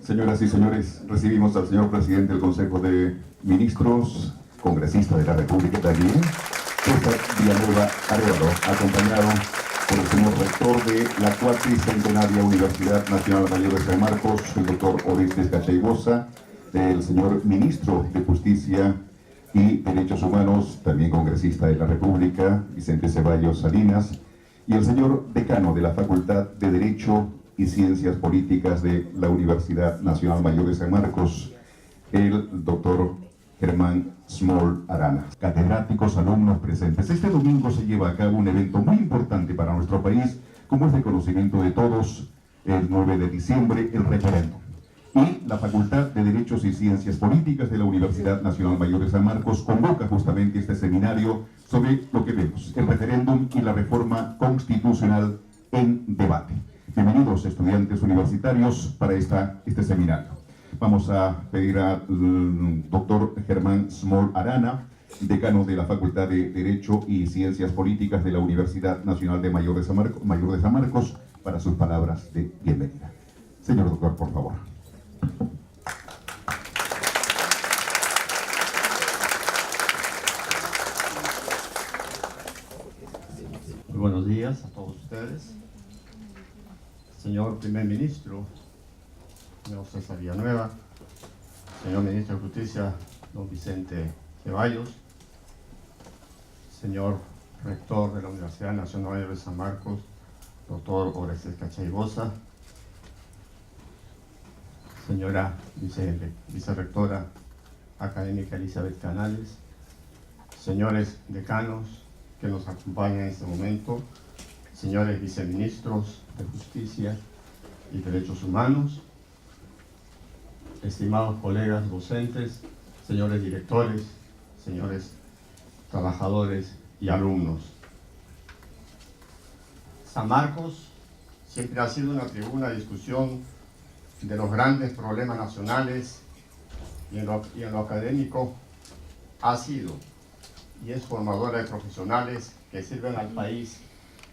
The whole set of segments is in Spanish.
Señoras y señores, recibimos al señor presidente del Consejo de Ministros, congresista de la República también, César Villanueva Arévalo, acompañado por el señor rector de la cuatricentenaria Universidad Nacional Mayor de San Marcos, el doctor Orestes Cachaibosa, del señor ministro de Justicia y Derechos Humanos, también congresista de la República, Vicente Ceballos Salinas, y el señor decano de la Facultad de Derecho y Ciencias Políticas de la Universidad Nacional Mayor de San Marcos, el doctor Germán Small Arana. Catedráticos, alumnos presentes. Este domingo se lleva a cabo un evento muy importante para nuestro país, como es de conocimiento de todos, el 9 de diciembre, el referéndum. Y la Facultad de Derechos y Ciencias Políticas de la Universidad Nacional Mayor de San Marcos convoca justamente este seminario sobre lo que vemos, el referéndum y la reforma constitucional en debate. Bienvenidos estudiantes universitarios para este seminario. Vamos a pedir al doctor Germán Small Arana, decano de la Facultad de Derecho y Ciencias Políticas de la Universidad Nacional de Mayor de San Marcos, para sus palabras de bienvenida. Señor doctor, por favor. Muy buenos días a todos ustedes. Señor primer ministro, señor César Villanueva, señor ministro de Justicia, don Vicente Ceballos, señor rector de la Universidad Nacional Mayor de San Marcos, doctor Orestes Cachaibosa, señora vicerrectora académica Elizabeth Canales, señores decanos que nos acompañan en este momento, señores viceministros de Justicia y Derechos Humanos, estimados colegas docentes, señores directores, señores trabajadores y alumnos. San Marcos siempre ha sido una tribuna de discusión de los grandes problemas nacionales y en lo académico ha sido y es formadora de profesionales que sirven al país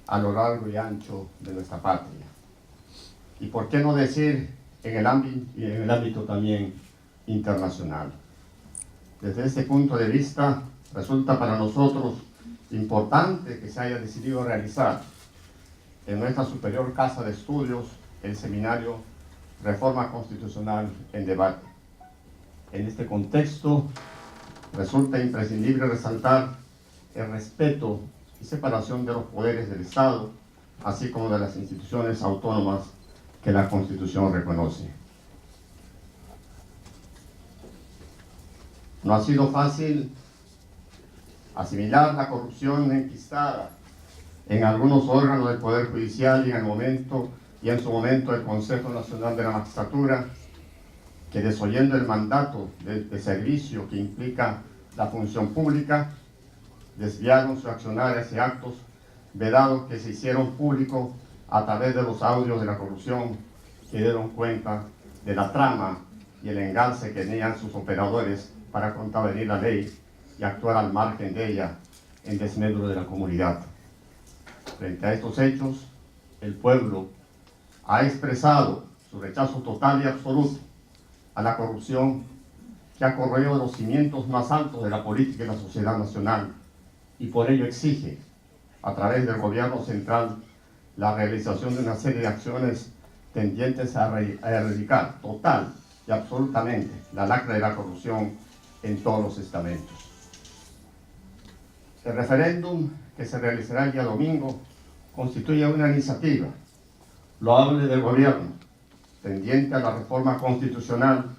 a lo largo y ancho de nuestra patria. Y por qué no decir en el ámbito también internacional. Desde este punto de vista, resulta para nosotros importante que se haya decidido realizar en nuestra superior casa de estudios el seminario Reforma Constitucional en Debate. En este contexto, resulta imprescindible resaltar el respeto y separación de los poderes del Estado, así como de las instituciones autónomas que la Constitución reconoce. No ha sido fácil asimilar la corrupción enquistada en algunos órganos del Poder Judicial y en su momento el Consejo Nacional de la Magistratura, que desoyendo el mandato de servicio que implica la función pública, desviaron su accionar hacia actos vedados que se hicieron públicos a través de los audios de la corrupción, que dieron cuenta de la trama y el engalce que tenían sus operadores para contravenir la ley y actuar al margen de ella en desmedro de la comunidad. Frente a estos hechos, el pueblo ha expresado su rechazo total y absoluto a la corrupción que ha corroído los cimientos más altos de la política y la sociedad nacional, y por ello exige, a través del gobierno central, la realización de una serie de acciones tendientes a erradicar total y absolutamente la lacra de la corrupción en todos los estamentos. El referéndum que se realizará el día domingo constituye una iniciativa loable del gobierno tendiente a la reforma constitucional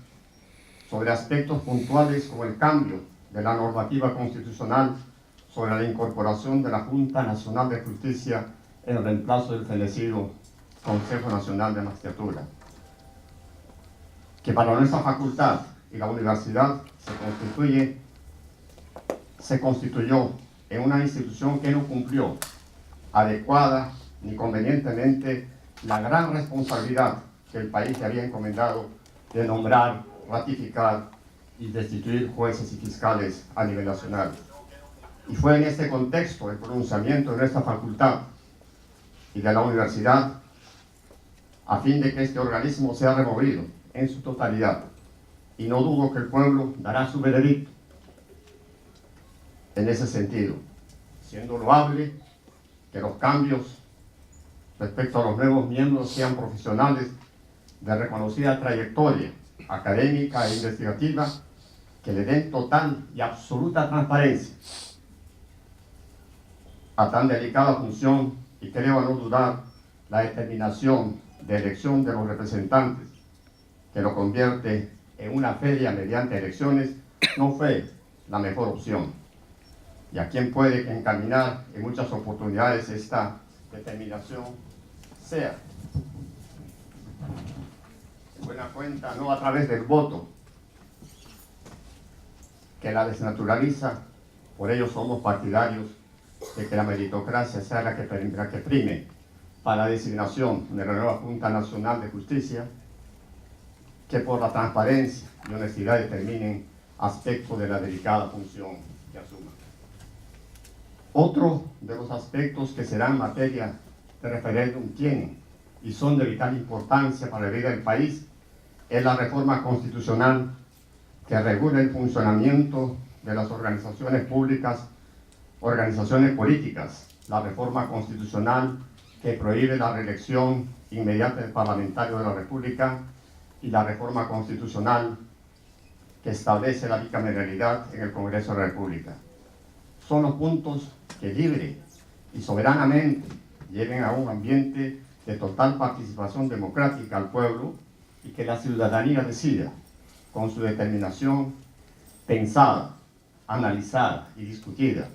sobre aspectos puntuales como el cambio de la normativa constitucional sobre la incorporación de la Junta Nacional de Justicia en reemplazo del fenecido Consejo Nacional de Magistratura, que para nuestra facultad y la universidad se constituyó en una institución que no cumplió adecuada ni convenientemente la gran responsabilidad que el país le había encomendado de nombrar, ratificar y destituir jueces y fiscales a nivel nacional. Y fue en este contexto el pronunciamiento de nuestra facultad y de la universidad a fin de que este organismo sea removido en su totalidad, y no dudo que el pueblo dará su veredicto en ese sentido, siendo loable que los cambios respecto a los nuevos miembros sean profesionales de reconocida trayectoria académica e investigativa que le den total y absoluta transparencia a tan delicada función, y creo no dudar la determinación de elección de los representantes que lo convierte en una feria mediante elecciones no fue la mejor opción, y a quien puede encaminar en muchas oportunidades esta determinación sea en buena cuenta no a través del voto que la desnaturaliza. Por ello somos partidarios de que la meritocracia sea la que prime para la designación de la nueva Junta Nacional de Justicia, que por la transparencia y honestidad determinen aspectos de la delicada función que asuma. Otro de los aspectos que serán materia de referéndum tienen y son de vital importancia para la vida del país es la reforma constitucional que regula el funcionamiento de las organizaciones públicas, organizaciones políticas, la reforma constitucional que prohíbe la reelección inmediata del parlamentario de la República y la reforma constitucional que establece la bicameralidad en el Congreso de la República. Son los puntos que libre y soberanamente lleven a un ambiente de total participación democrática al pueblo y que la ciudadanía decida con su determinación pensada, analizada y discutida,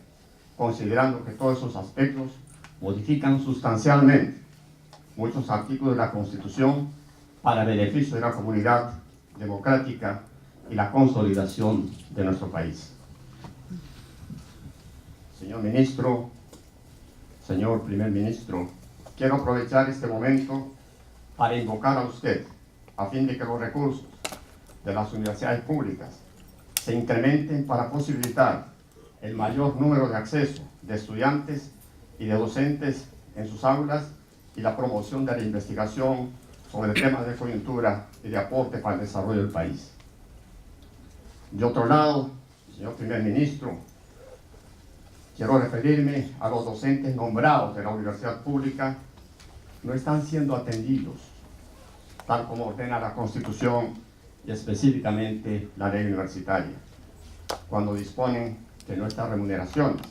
considerando que todos esos aspectos modifican sustancialmente muchos artículos de la Constitución para beneficio de la comunidad democrática y la consolidación de nuestro país. Señor Ministro, señor Primer Ministro, quiero aprovechar este momento para invocar a usted a fin de que los recursos de las universidades públicas se incrementen para posibilitar el mayor número de acceso de estudiantes y de docentes en sus aulas y la promoción de la investigación sobre temas de coyuntura y de aporte para el desarrollo del país. De otro lado, señor Primer Ministro, quiero referirme a los docentes nombrados de la universidad pública. No están siendo atendidos tal como ordena la Constitución y específicamente la ley universitaria, cuando disponen que nuestras remuneraciones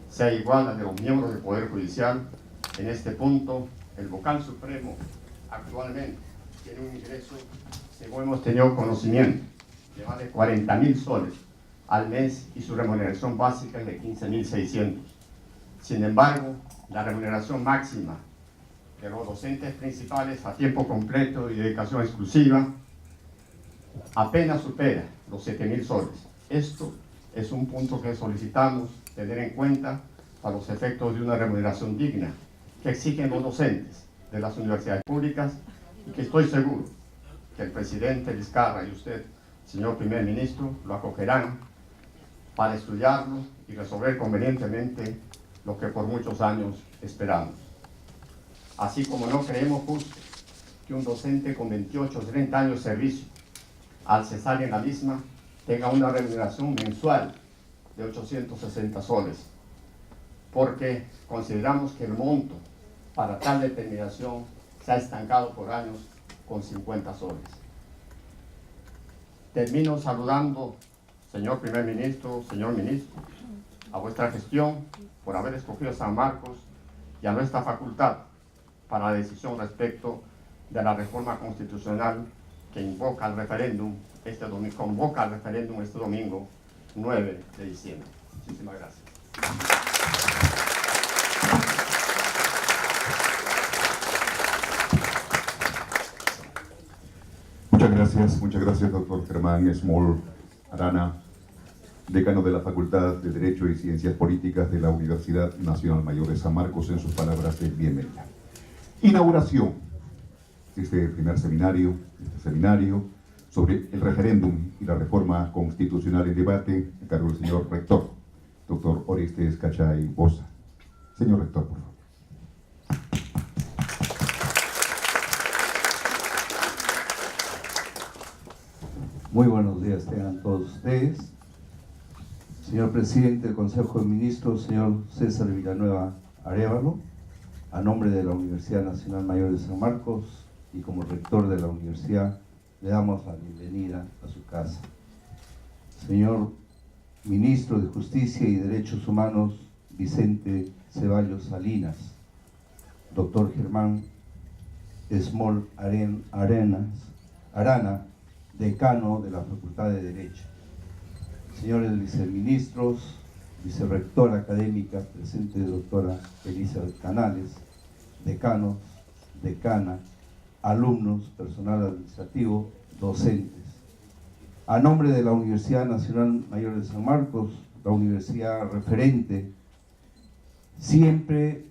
sea igual a la de los miembros del Poder Judicial. En este punto, el vocal supremo actualmente tiene un ingreso, según hemos tenido conocimiento, de más de 40.000 soles al mes y su remuneración básica es de 15.600. Sin embargo, la remuneración máxima de los docentes principales a tiempo completo y dedicación exclusiva apenas supera los 7.000 soles. Esto es un punto que solicitamos tener en cuenta para los efectos de una remuneración digna que exigen los docentes de las universidades públicas, y que estoy seguro que el presidente Vizcarra y usted, señor Primer Ministro, lo acogerán para estudiarlo y resolver convenientemente lo que por muchos años esperamos. Así como no creemos justo que un docente con 28 o 30 años de servicio, al cesar en la misma, tenga una remuneración mensual de 860 soles, porque consideramos que el monto para tal determinación se ha estancado por años con 50 soles. Termino saludando, señor Primer Ministro, señor Ministro, a vuestra gestión por haber escogido San Marcos y a nuestra facultad para la decisión respecto de la reforma constitucional que convoca al referéndum este domingo 9 de diciembre. Muchísimas gracias. Muchas gracias, doctor Germán Small Arana, decano de la Facultad de Derecho y Ciencias Políticas de la Universidad Nacional Mayor de San Marcos, en sus palabras de bienvenida. Inauguración de este primer seminario, sobre el referéndum y la reforma constitucional en debate, a cargo del señor rector, doctor Orestes Cachay Bosa. Señor rector, por favor. Muy buenos días tengan todos ustedes. Señor Presidente del Consejo de Ministros, señor César Villanueva Arévalo, a nombre de la Universidad Nacional Mayor de San Marcos y como rector de la universidad, le damos la bienvenida a su casa. Señor Ministro de Justicia y Derechos Humanos, Vicente Ceballos Salinas, doctor Germán Esmol Arana, decano de la Facultad de Derecho, señores viceministros, vicerrectora académica presente doctora Elizabeth Canales, decanos, decana, alumnos, personal administrativo, docentes. A nombre de la Universidad Nacional Mayor de San Marcos, la universidad referente, siempre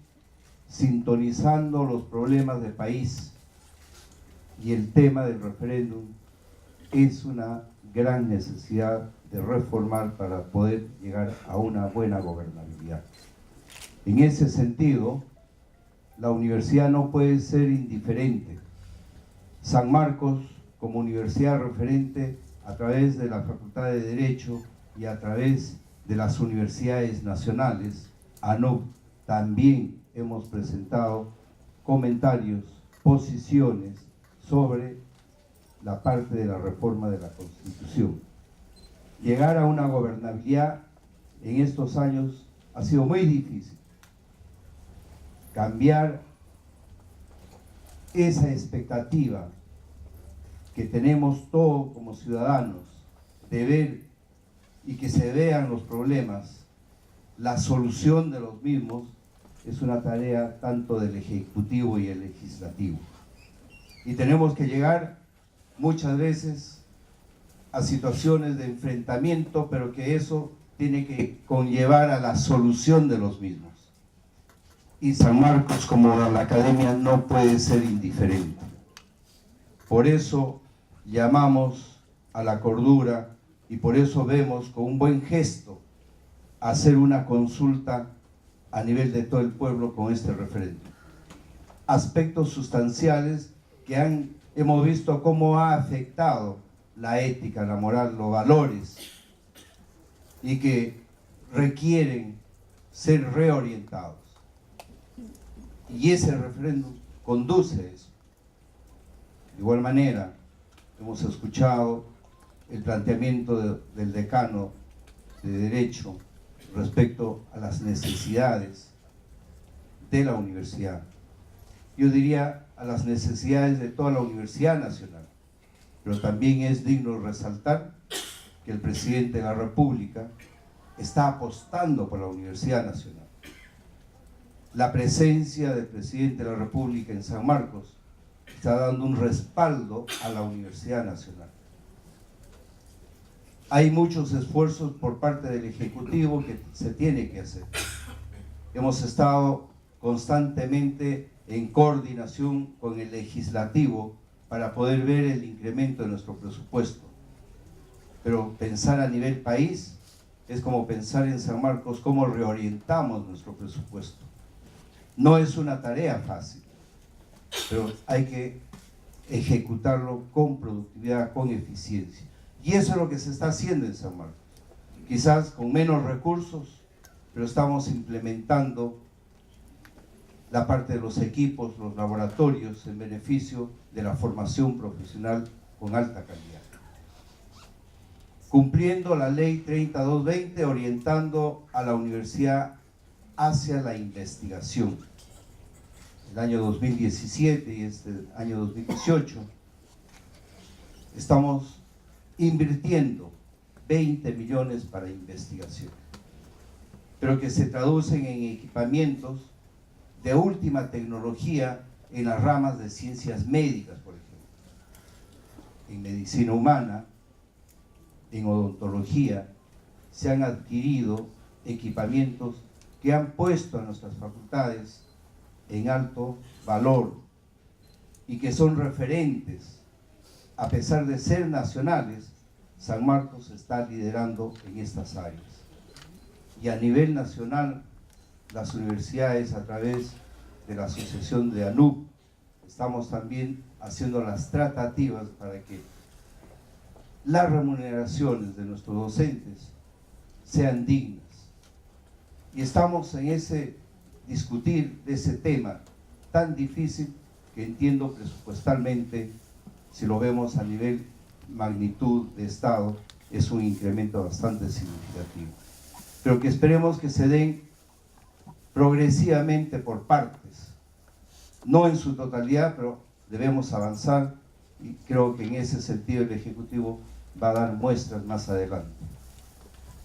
sintonizando los problemas del país, y el tema del referéndum es una gran necesidad de reformar para poder llegar a una buena gobernabilidad. En ese sentido, la universidad no puede ser indiferente. San Marcos, como universidad referente, a través de la Facultad de Derecho y a través de las universidades nacionales, ANUP, también hemos presentado comentarios, posiciones sobre la parte de la reforma de la Constitución. Llegar a una gobernabilidad en estos años ha sido muy difícil. Cambiar esa expectativa que tenemos todos como ciudadanos de ver y que se vean los problemas, la solución de los mismos, es una tarea tanto del Ejecutivo y el Legislativo. Y tenemos que llegar muchas veces a situaciones de enfrentamiento, pero que eso tiene que conllevar a la solución de los mismos. Y San Marcos, como la academia, no puede ser indiferente. Por eso llamamos a la cordura y por eso vemos con un buen gesto hacer una consulta a nivel de todo el pueblo con este referéndum. Aspectos sustanciales que hemos visto cómo ha afectado la ética, la moral, los valores, y que requieren ser reorientados. Y ese referéndum conduce a eso. De igual manera, hemos escuchado el planteamiento del decano de Derecho respecto a las necesidades de la universidad. Yo diría a las necesidades de toda la Universidad Nacional, pero también es digno resaltar que el presidente de la República está apostando por la Universidad Nacional. La presencia del presidente de la República en San Marcos está dando un respaldo a la Universidad Nacional. Hay muchos esfuerzos por parte del Ejecutivo que se tiene que hacer. Hemos estado constantemente en coordinación con el Legislativo para poder ver el incremento de nuestro presupuesto. Pero pensar a nivel país es como pensar en San Marcos, cómo reorientamos nuestro presupuesto. No es una tarea fácil, pero hay que ejecutarlo con productividad, con eficiencia. Y eso es lo que se está haciendo en San Marcos. Quizás con menos recursos, pero estamos implementando la parte de los equipos, los laboratorios, en beneficio de la formación profesional con alta calidad. Cumpliendo la ley 3220, orientando a la universidad hacia la investigación. El año 2017 y este año 2018 estamos invirtiendo 20 millones para investigación, pero que se traducen en equipamientos de última tecnología en las ramas de ciencias médicas, por ejemplo, en medicina humana, en odontología. Se han adquirido equipamientos que han puesto a nuestras facultades en alto valor y que son referentes. A pesar de ser nacionales, San Marcos está liderando en estas áreas. Y a nivel nacional, las universidades, a través de la asociación de ANUP, estamos también haciendo las tratativas para que las remuneraciones de nuestros docentes sean dignas. Y estamos en ese discutir de ese tema tan difícil que entiendo presupuestalmente, si lo vemos a nivel magnitud de Estado, es un incremento bastante significativo. Pero que esperemos que se den progresivamente por partes, no en su totalidad, pero debemos avanzar y creo que en ese sentido el Ejecutivo va a dar muestras más adelante.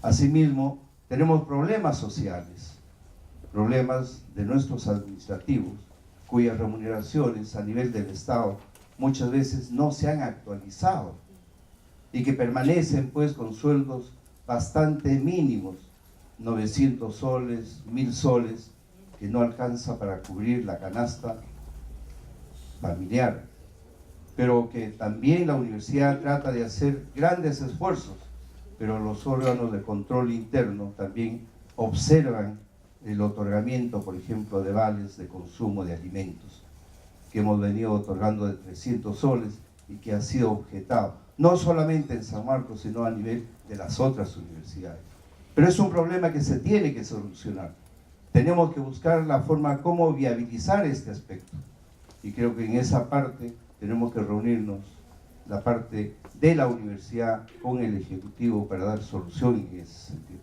Asimismo, tenemos problemas sociales, problemas de nuestros administrativos, cuyas remuneraciones a nivel del Estado muchas veces no se han actualizado y que permanecen pues con sueldos bastante mínimos, 900 soles, 1000 soles, que no alcanza para cubrir la canasta familiar. Pero que también la universidad trata de hacer grandes esfuerzos, pero los órganos de control interno también observan el otorgamiento, por ejemplo, de vales de consumo de alimentos, que hemos venido otorgando de 300 soles y que ha sido objetado, no solamente en San Marcos, sino a nivel de las otras universidades. Pero es un problema que se tiene que solucionar. Tenemos que buscar la forma cómo viabilizar este aspecto. Y creo que en esa parte tenemos que reunirnos, la parte de la universidad con el Ejecutivo para dar solución en ese sentido.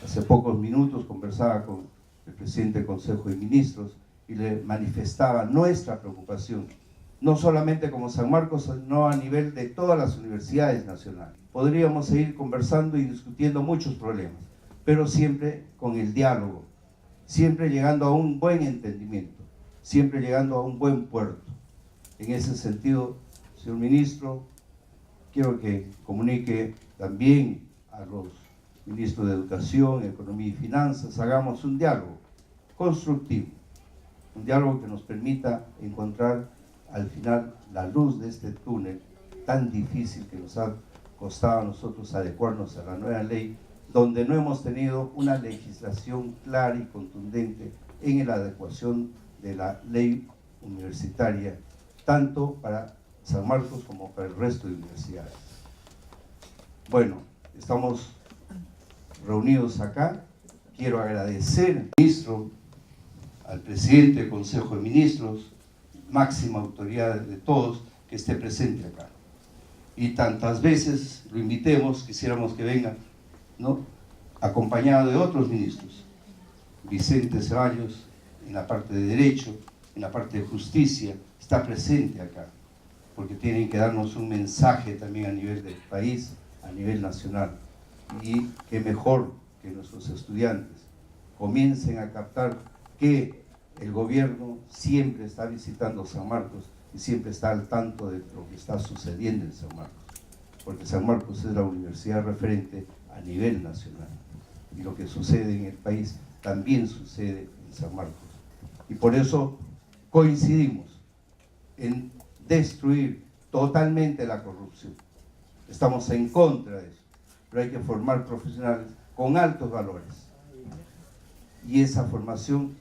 Hace pocos minutos conversaba con el presidente del Consejo de Ministros y le manifestaba nuestra preocupación, no solamente como San Marcos, sino a nivel de todas las universidades nacionales. Podríamos seguir conversando y discutiendo muchos problemas, pero siempre con el diálogo, siempre llegando a un buen entendimiento, siempre llegando a un buen puerto. En ese sentido, señor ministro, quiero que comunique también a los ministros de Educación, Economía y Finanzas, hagamos un diálogo constructivo, un diálogo que nos permita encontrar al final la luz de este túnel tan difícil que nos ha costado a nosotros adecuarnos a la nueva ley, donde no hemos tenido una legislación clara y contundente en la adecuación de la ley universitaria, tanto para San Marcos como para el resto de universidades. Bueno, estamos reunidos acá. Quiero agradecer al ministro, al presidente del Consejo de Ministros, máxima autoridad de todos, que esté presente acá. Y tantas veces lo invitemos, quisiéramos que venga, ¿no?, acompañado de otros ministros. Vicente Ceballos, en la parte de Derecho, en la parte de Justicia, está presente acá, porque tienen que darnos un mensaje también a nivel del país, a nivel nacional. Y qué mejor que nuestros estudiantes comiencen a captar que el gobierno siempre está visitando San Marcos y siempre está al tanto de lo que está sucediendo en San Marcos, porque San Marcos es la universidad referente a nivel nacional y lo que sucede en el país también sucede en San Marcos. Y por eso coincidimos en destruir totalmente la corrupción. Estamos en contra de eso, pero hay que formar profesionales con altos valores. Y esa formación,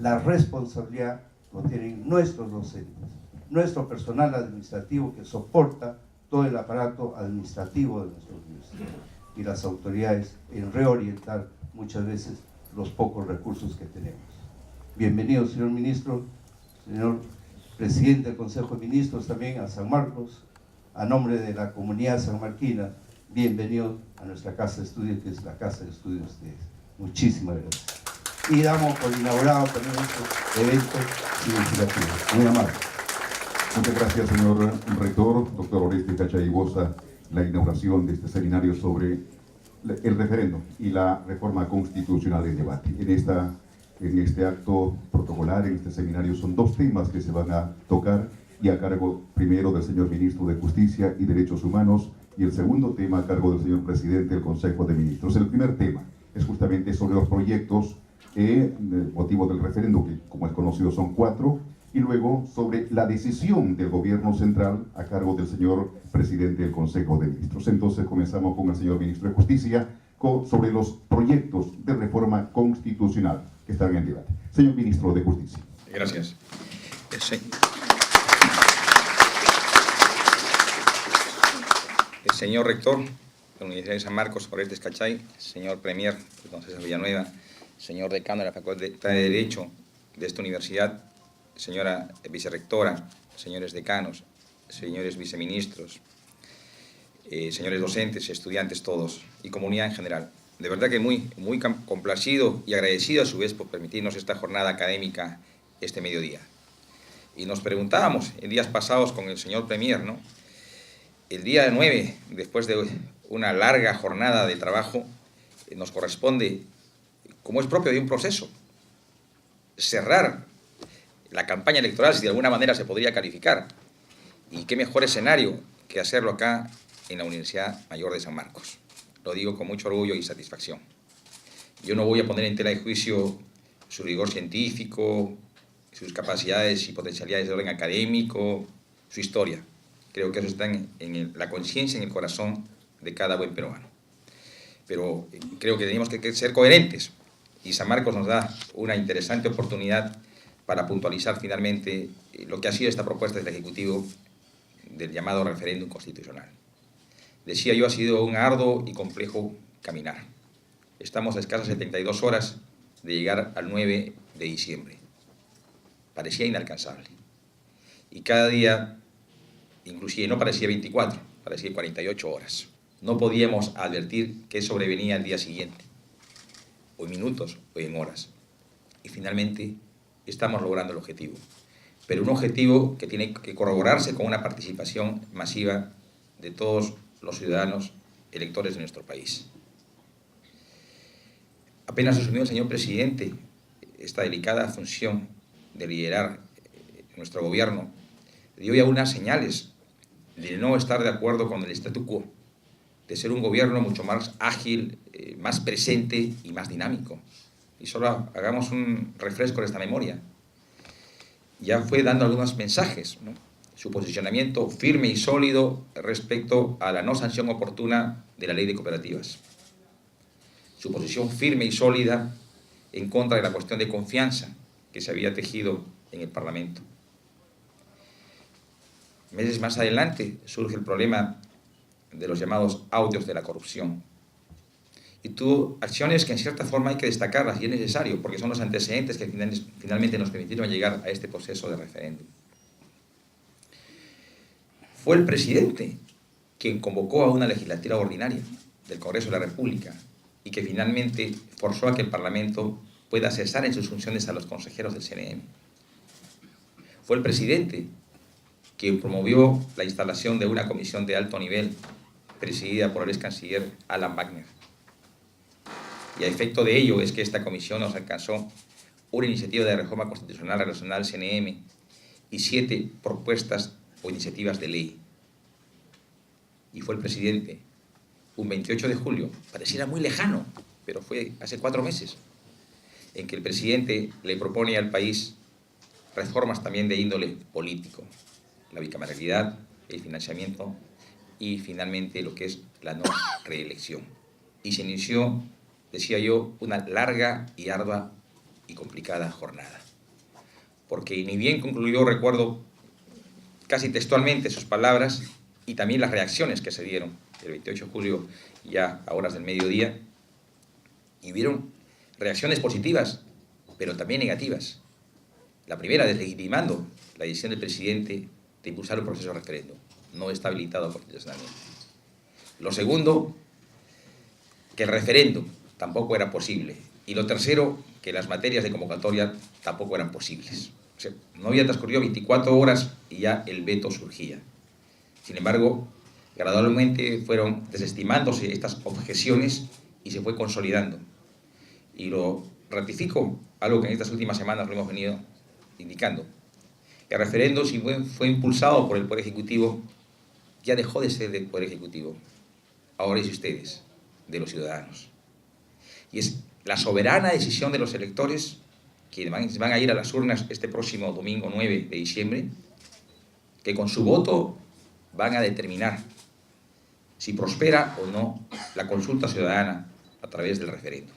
la responsabilidad lo tienen nuestros docentes, nuestro personal administrativo que soporta todo el aparato administrativo de nuestra universidad y las autoridades en reorientar muchas veces los pocos recursos que tenemos. Bienvenido, señor ministro, señor presidente del Consejo de Ministros también a San Marcos, a nombre de la comunidad sanmarquina, bienvenido a nuestra casa de estudios, que es la casa de estudios de ustedes. Muchísimas gracias. Y damos por inaugurado también este evento significativo. Muy amable. Muchas gracias, señor rector, doctor Oreste Cachaybosa, la inauguración de este seminario sobre el referéndum y la reforma constitucional en debate. En este acto protocolar, en este seminario, son dos temas que se van a tocar y a cargo primero del señor ministro de Justicia y Derechos Humanos y el segundo tema a cargo del señor presidente del Consejo de Ministros. El primer tema es justamente sobre los proyectos motivo del referéndum, que como es conocido son 4, y luego sobre la decisión del gobierno central a cargo del señor presidente del Consejo de Ministros. Entonces comenzamos con el señor ministro de Justicia sobre los proyectos de reforma constitucional que están en debate. Señor ministro de Justicia. Gracias. Señor Rector de la Universidad de San Marcos, Orestes Cachay, señor Premier de don César Villanueva, señor Decano de la Facultad de Derecho de esta universidad, señora Vicerrectora, señores decanos, señores viceministros, señores docentes, estudiantes todos y comunidad en general. De verdad que muy complacido y agradecido a su vez por permitirnos esta jornada académica este mediodía. Y nos preguntábamos en días pasados con el señor Premier, ¿no? El día 9, después de una larga jornada de trabajo, nos corresponde, como es propio de un proceso, cerrar la campaña electoral, si de alguna manera se podría calificar. Y qué mejor escenario que hacerlo acá en la Universidad Mayor de San Marcos. Lo digo con mucho orgullo y satisfacción. Yo no voy a poner en tela de juicio su rigor científico, sus capacidades y potencialidades de orden académico, su historia. Creo que eso está en la conciencia, en el corazón de cada buen peruano. Pero creo que tenemos que ser coherentes y San Marcos nos da una interesante oportunidad para puntualizar finalmente lo que ha sido esta propuesta del Ejecutivo del llamado referéndum constitucional. Decía yo, ha sido un arduo y complejo caminar. Estamos a escasas 72 horas de llegar al 9 de diciembre. Parecía inalcanzable. Y cada día, inclusive no parecía 24, parecía 48 horas. No podíamos advertir qué sobrevenía al día siguiente, o en minutos, o en horas. Y finalmente estamos logrando el objetivo. Pero un objetivo que tiene que corroborarse con una participación masiva de todos los ciudadanos electores de nuestro país. Apenas asumió el señor presidente esta delicada función de liderar nuestro gobierno, dio ya unas señales de no estar de acuerdo con el statu quo, de ser un gobierno mucho más ágil, más presente y más dinámico. Y solo hagamos un refresco de esta memoria. Ya fue dando algunos mensajes, ¿no? Su posicionamiento firme y sólido respecto a la no sanción oportuna de la ley de cooperativas. Su posición firme y sólida en contra de la cuestión de confianza que se había tejido en el Parlamento. Meses más adelante surge el problema de los llamados audios de la corrupción. Y tuvo acciones que en cierta forma hay que destacarlas y es necesario porque son los antecedentes que finalmente nos permitieron llegar a este proceso de referéndum. Fue el presidente quien convocó a una legislatura ordinaria del Congreso de la República y que finalmente forzó a que el Parlamento pueda cesar en sus funciones a los consejeros del CNM. Fue el presidente quien promovió la instalación de una comisión de alto nivel presidida por el ex canciller Alan Wagner. Y a efecto de ello es que esta comisión nos alcanzó una iniciativa de reforma constitucional relacionada al CNM y 7 propuestas o iniciativas de ley. Y fue el presidente, un 28 de julio, pareciera muy lejano, pero fue hace 4 meses, en que el presidente le propone al país reformas también de índole político, la bicameralidad, el financiamiento y finalmente lo que es la no reelección. Y se inició, decía yo, una larga y ardua y complicada jornada. Porque ni bien concluyó, recuerdo casi textualmente sus palabras y también las reacciones que se dieron el 28 de julio ya a horas del mediodía, y hubieron reacciones positivas, pero también negativas. La primera, deslegitimando la decisión del presidente de impulsar un proceso de referéndum. No está habilitado constitucionalmente. Lo segundo, que el referéndum tampoco era posible. Y lo tercero, que las materias de convocatoria tampoco eran posibles. O sea, no había transcurrido 24 horas y ya el veto surgía. Sin embargo, gradualmente fueron desestimándose estas objeciones y se fue consolidando. Y lo ratifico, algo que en estas últimas semanas lo hemos venido indicando. El referéndum, si fue impulsado por el Poder Ejecutivo, ya dejó de ser del Poder Ejecutivo. Ahora es de ustedes, de los ciudadanos. Y es la soberana decisión de los electores que van a ir a las urnas este próximo domingo 9 de diciembre, que con su voto van a determinar si prospera o no la consulta ciudadana a través del referéndum.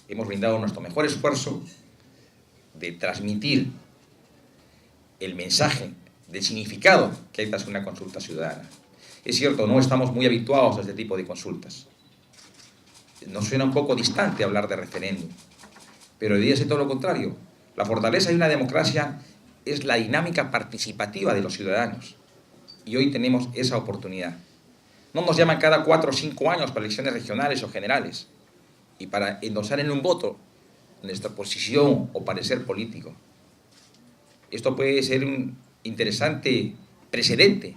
Hemos brindado nuestro mejor esfuerzo de transmitir el mensaje del significado que esta es una consulta ciudadana. Es cierto, no estamos muy habituados a este tipo de consultas. Nos suena un poco distante hablar de referéndum, pero debería ser todo lo contrario. La fortaleza de una democracia es la dinámica participativa de los ciudadanos, y hoy tenemos esa oportunidad. No nos llaman cada 4 o 5 años para elecciones regionales o generales, y para endosar en un voto nuestra posición o parecer político. Esto puede ser un interesante precedente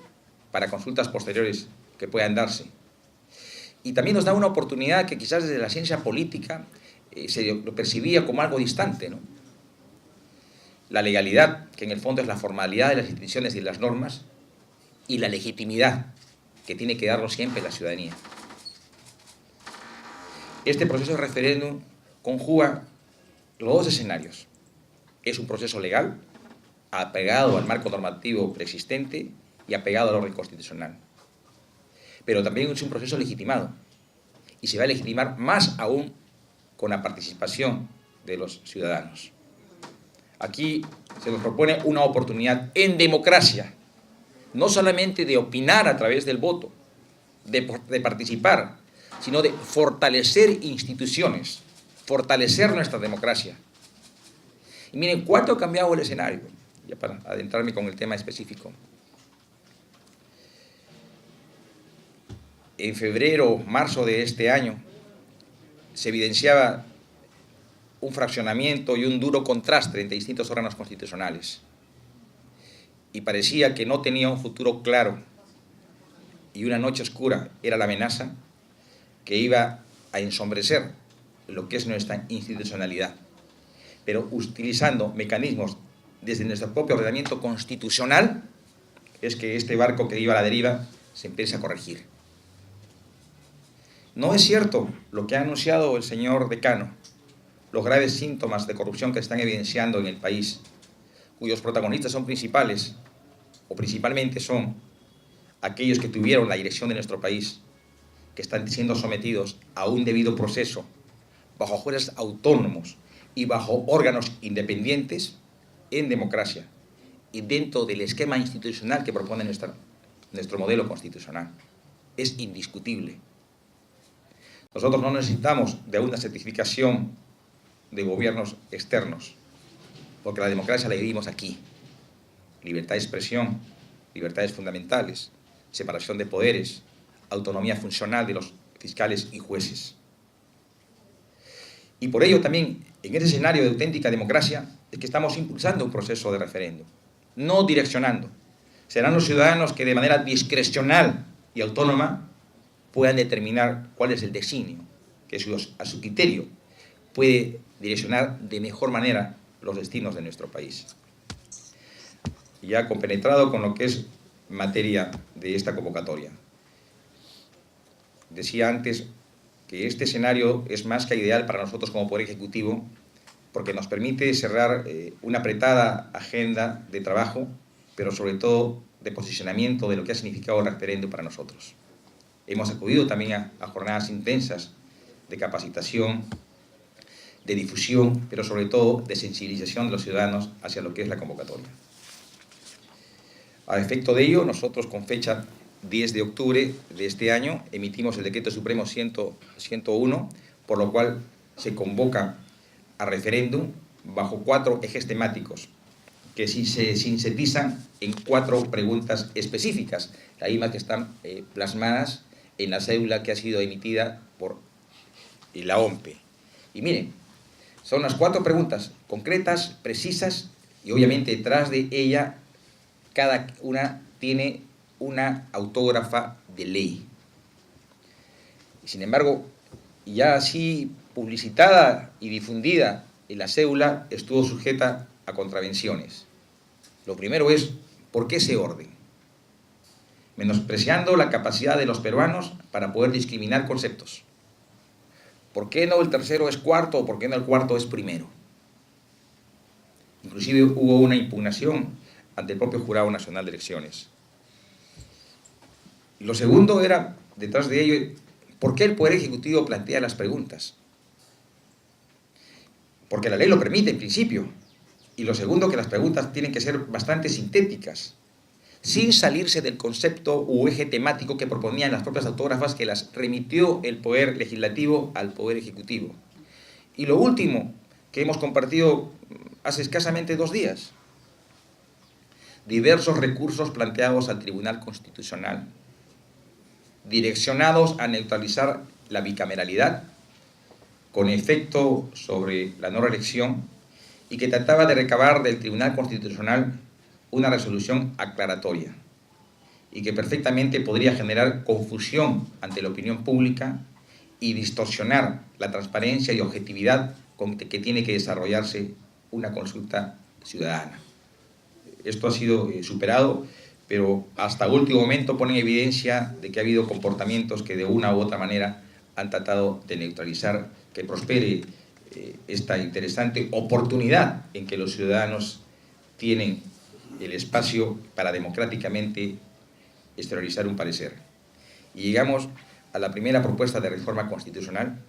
para consultas posteriores que puedan darse. Y también nos da una oportunidad que quizás desde la ciencia política se lo percibía como algo distante, ¿no? La legalidad, que en el fondo es la formalidad de las instituciones y de las normas, y la legitimidad, que tiene que darlo siempre la ciudadanía. Este proceso de referéndum conjuga los dos escenarios. Es un proceso legal, apegado al marco normativo preexistente y apegado al orden constitucional. Pero también es un proceso legitimado, y se va a legitimar más aún con la participación de los ciudadanos. Aquí se nos propone una oportunidad en democracia, no solamente de opinar a través del voto, de participar, sino de fortalecer instituciones, fortalecer nuestra democracia. Y miren, ¿cuánto ha cambiado el escenario? Ya para adentrarme con el tema específico. En febrero, marzo de este año, se evidenciaba un fraccionamiento y un duro contraste entre distintos órganos constitucionales. Y parecía que no tenía un futuro claro, y una noche oscura era la amenaza que iba a ensombrecer lo que es nuestra institucionalidad, pero utilizando mecanismos desde nuestro propio ordenamiento constitucional, es que este barco que iba a la deriva se empieza a corregir. No es cierto lo que ha anunciado el señor decano, los graves síntomas de corrupción que están evidenciando en el país, cuyos protagonistas son principales, o principalmente son aquellos que tuvieron la dirección de nuestro país, que están siendo sometidos a un debido proceso, bajo jueces autónomos y bajo órganos independientes, en democracia y dentro del esquema institucional que propone nuestro modelo constitucional. Es indiscutible. Nosotros no necesitamos de una certificación de gobiernos externos, porque la democracia la vivimos aquí. Libertad de expresión, libertades fundamentales, separación de poderes, autonomía funcional de los fiscales y jueces. Y por ello también, en ese escenario de auténtica democracia, es que estamos impulsando un proceso de referéndum, no direccionando. Serán los ciudadanos que de manera discrecional y autónoma puedan determinar cuál es el designio, que a su criterio puede direccionar de mejor manera los destinos de nuestro país. Ya compenetrado con lo que es materia de esta convocatoria. Decía antes que este escenario es más que ideal para nosotros como Poder Ejecutivo, porque nos permite cerrar una apretada agenda de trabajo, pero sobre todo de posicionamiento de lo que ha significado el referéndum para nosotros. Hemos acudido también a jornadas intensas de capacitación, de difusión, pero sobre todo de sensibilización de los ciudadanos hacia lo que es la convocatoria. A efecto de ello, nosotros con fecha 10 de octubre de este año emitimos el Decreto Supremo 101, por lo cual se convoca a referéndum bajo 4 ejes temáticos, que sí se sintetizan en 4 preguntas específicas, las mismas que están plasmadas en la cédula que ha sido emitida por la OMPE. Y miren, son las 4 preguntas concretas, precisas, y obviamente detrás de ella cada una tiene una autógrafa de ley. Sin embargo, ya así publicitada y difundida en la cédula, estuvo sujeta a contravenciones. Lo primero es, ¿por qué ese orden? Menospreciando la capacidad de los peruanos para poder discriminar conceptos. ¿Por qué no el tercero es cuarto o por qué no el cuarto es primero? Inclusive hubo una impugnación ante el propio Jurado Nacional de Elecciones. Lo segundo era, detrás de ello, ¿por qué el Poder Ejecutivo plantea las preguntas? Porque la ley lo permite en principio. Y lo segundo, que las preguntas tienen que ser bastante sintéticas. sin salirse del concepto u eje temático que proponían las propias autógrafas que las remitió el Poder Legislativo al Poder Ejecutivo. Y lo último que hemos compartido hace escasamente 2 días, diversos recursos planteados al Tribunal Constitucional, direccionados a neutralizar la bicameralidad con efecto sobre la no reelección y que trataba de recabar del Tribunal Constitucional una resolución aclaratoria y que perfectamente podría generar confusión ante la opinión pública y distorsionar la transparencia y objetividad con que tiene que desarrollarse una consulta ciudadana. Esto ha sido superado, pero hasta último momento pone en evidencia de que ha habido comportamientos que de una u otra manera han tratado de neutralizar que prospere esta interesante oportunidad en que los ciudadanos tienen el espacio para democráticamente exteriorizar un parecer. Y llegamos a la primera propuesta de reforma constitucional,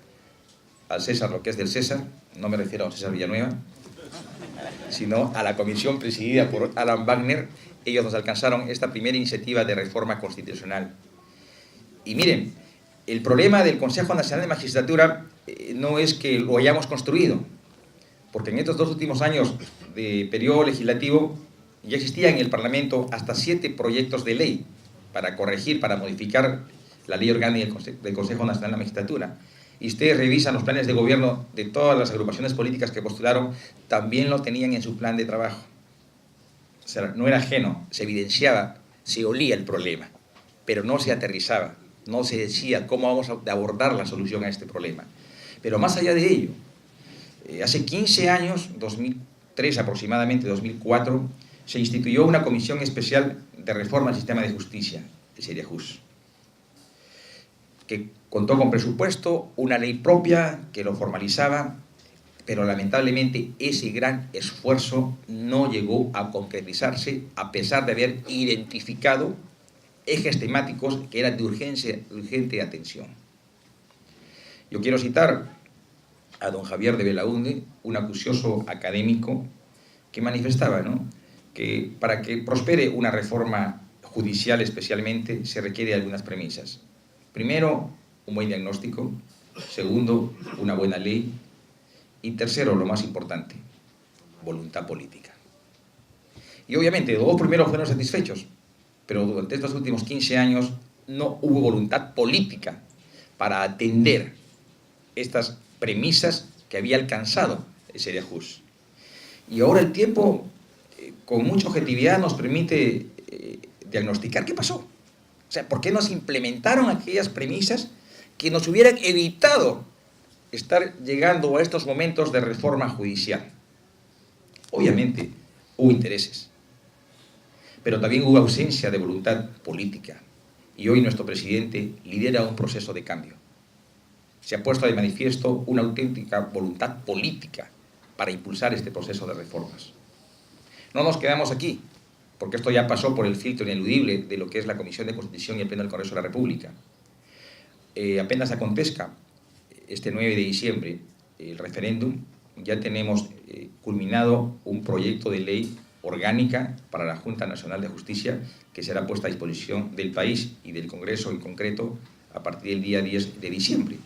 al César lo que es del César, no me refiero a César Villanueva, sino a la comisión presidida por Alan Wagner. Ellos nos alcanzaron esta primera iniciativa de reforma constitucional. Y miren, el problema del Consejo Nacional de Magistratura no es que lo hayamos construido, porque en estos 2 últimos años de periodo legislativo ya existía en el Parlamento hasta 7 proyectos de ley para corregir, para modificar la ley orgánica del Consejo Nacional de Magistratura. Y ustedes revisan los planes de gobierno de todas las agrupaciones políticas que postularon, también lo tenían en su plan de trabajo. O sea, no era ajeno, se evidenciaba, se olía el problema, pero no se aterrizaba, no se decía cómo vamos a abordar la solución a este problema. Pero más allá de ello, hace 15 años, 2003 aproximadamente, 2004, se instituyó una comisión especial de reforma al sistema de justicia, el CEDEJUS, que contó con presupuesto, una ley propia que lo formalizaba, pero lamentablemente ese gran esfuerzo no llegó a concretizarse a pesar de haber identificado ejes temáticos que eran de urgente atención. Yo quiero citar a don Javier de Belaúnde, un acucioso académico que manifestaba, ¿no?, que para que prospere una reforma judicial especialmente se requiere algunas premisas. Primero, un buen diagnóstico. Segundo, una buena ley. Y tercero, lo más importante, voluntad política. Y obviamente los 2 primeros fueron satisfechos, pero durante estos últimos 15 años no hubo voluntad política para atender estas premisas que había alcanzado el CEDEJUS. Y ahora el tiempo, con mucha objetividad, nos permite diagnosticar qué pasó. O sea, ¿por qué no se implementaron aquellas premisas que nos hubieran evitado estar llegando a estos momentos de reforma judicial? Obviamente hubo intereses, pero también hubo ausencia de voluntad política. Y hoy nuestro presidente lidera un proceso de cambio. Se ha puesto de manifiesto una auténtica voluntad política para impulsar este proceso de reformas. No nos quedamos aquí, porque esto ya pasó por el filtro ineludible de lo que es la Comisión de Constitución y el Pleno del Congreso de la República. Apenas acontezca este 9 de diciembre el referéndum, ya tenemos culminado un proyecto de ley orgánica para la Junta Nacional de Justicia que será puesta a disposición del país y del Congreso en concreto a partir del día 10 de diciembre.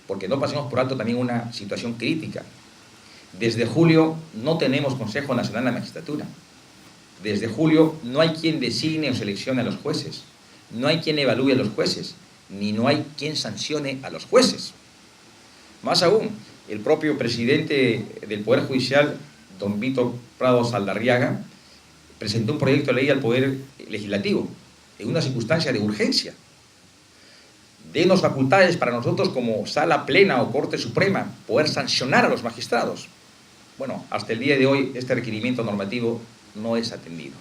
Porque no pasemos por alto también una situación crítica. Desde julio no tenemos Consejo Nacional de la Magistratura. Desde julio no hay quien designe o seleccione a los jueces, no hay quien evalúe a los jueces, ni no hay quien sancione a los jueces. Más aún, el propio presidente del Poder Judicial, don Víctor Prado Saldarriaga, presentó un proyecto de ley al Poder Legislativo en una circunstancia de urgencia. Denos facultades para nosotros como Sala Plena o Corte Suprema poder sancionar a los magistrados. Bueno, hasta el día de hoy este requerimiento normativo no es atendido.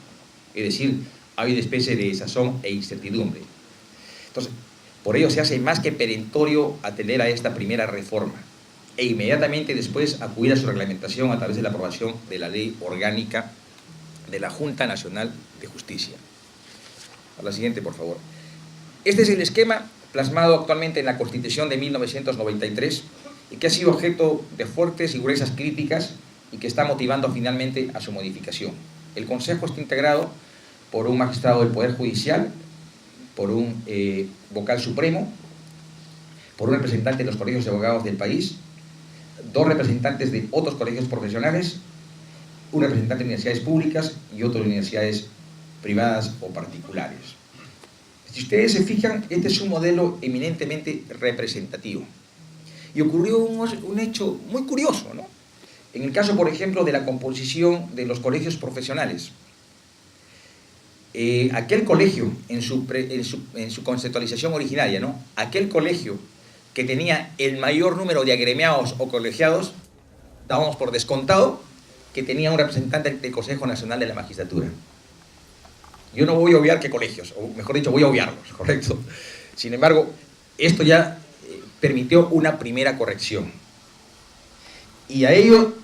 Es decir, hay una especie de desazón e incertidumbre. Entonces, por ello se hace más que perentorio atender a esta primera reforma e inmediatamente después acudir a su reglamentación a través de la aprobación de la ley orgánica de la Junta Nacional de Justicia. A la siguiente, por favor. Este es el esquema plasmado actualmente en la Constitución de 1993 y que ha sido objeto de fuertes y gruesas críticas y que está motivando finalmente a su modificación. El Consejo está integrado por un magistrado del Poder Judicial, por un vocal supremo, por un representante de los colegios de abogados del país, 2 representantes de otros colegios profesionales, un representante de universidades públicas y otro de universidades privadas o particulares. Si ustedes se fijan, este es un modelo eminentemente representativo. Y ocurrió un hecho muy curioso, ¿no? En el caso, por ejemplo, de la composición de los colegios profesionales. Aquel colegio, en su conceptualización originaria, ¿no? Aquel colegio que tenía el mayor número de agremiados o colegiados, dábamos por descontado que tenía un representante del Consejo Nacional de la Magistratura. Yo no voy a obviar qué colegios, o mejor dicho, voy a obviarlos, ¿correcto? Sin embargo, esto ya permitió una primera corrección. Y a ello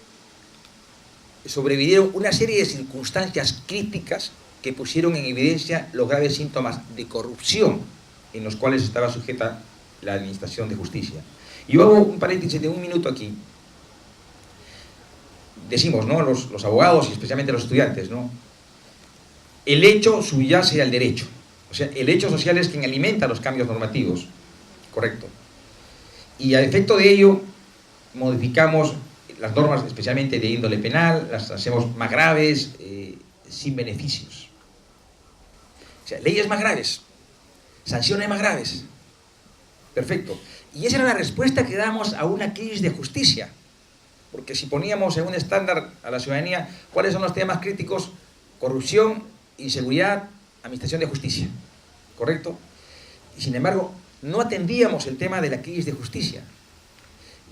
sobrevinieron una serie de circunstancias críticas que pusieron en evidencia los graves síntomas de corrupción en los cuales estaba sujeta la Administración de Justicia. Y yo hago un paréntesis de 1 minuto aquí. Decimos, ¿no?, los abogados y especialmente los estudiantes, ¿no?, el hecho subyace al derecho. O sea, el hecho social es quien alimenta los cambios normativos, correcto. Y a efecto de ello, modificamos las normas, especialmente de índole penal, las hacemos más graves, sin beneficios. O sea, leyes más graves, sanciones más graves. Perfecto. Y esa era la respuesta que damos a una crisis de justicia. Porque si poníamos en un estándar a la ciudadanía, ¿cuáles son los temas críticos? Corrupción, inseguridad, administración de justicia. ¿Correcto? Y sin embargo, no atendíamos el tema de la crisis de justicia.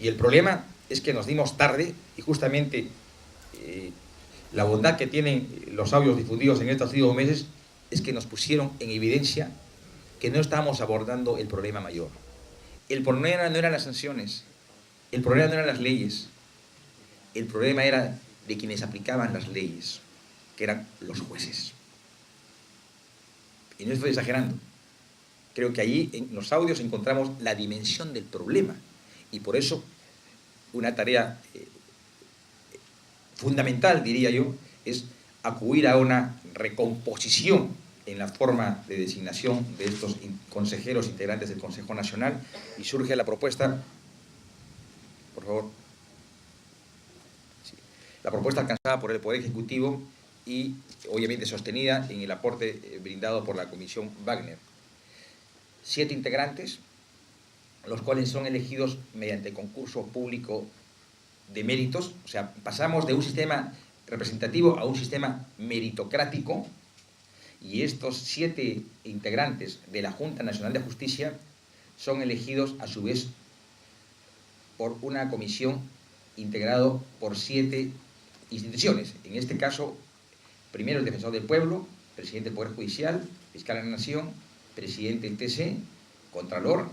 Y el problema es que nos dimos tarde y justamente la bondad que tienen los audios difundidos en estos 2 meses es que nos pusieron en evidencia que no estábamos abordando el problema mayor. El problema no eran las sanciones, el problema no eran las leyes, el problema era de quienes aplicaban las leyes, que eran los jueces. Y no estoy exagerando. Creo que allí en los audios encontramos la dimensión del problema y por eso una tarea fundamental, diría yo, es acudir a una recomposición en la forma de designación de estos consejeros integrantes del Consejo Nacional y surge la propuesta, por favor, sí, la propuesta alcanzada por el Poder Ejecutivo y obviamente sostenida en el aporte brindado por la Comisión Wagner. 7 integrantes, los cuales son elegidos mediante concurso público de méritos, o sea, pasamos de un sistema representativo a un sistema meritocrático, y estos 7 integrantes de la Junta Nacional de Justicia son elegidos a su vez por una comisión integrada por 7 instituciones. En este caso, primero el Defensor del Pueblo, presidente del Poder Judicial, fiscal de la Nación, presidente del TC, contralor,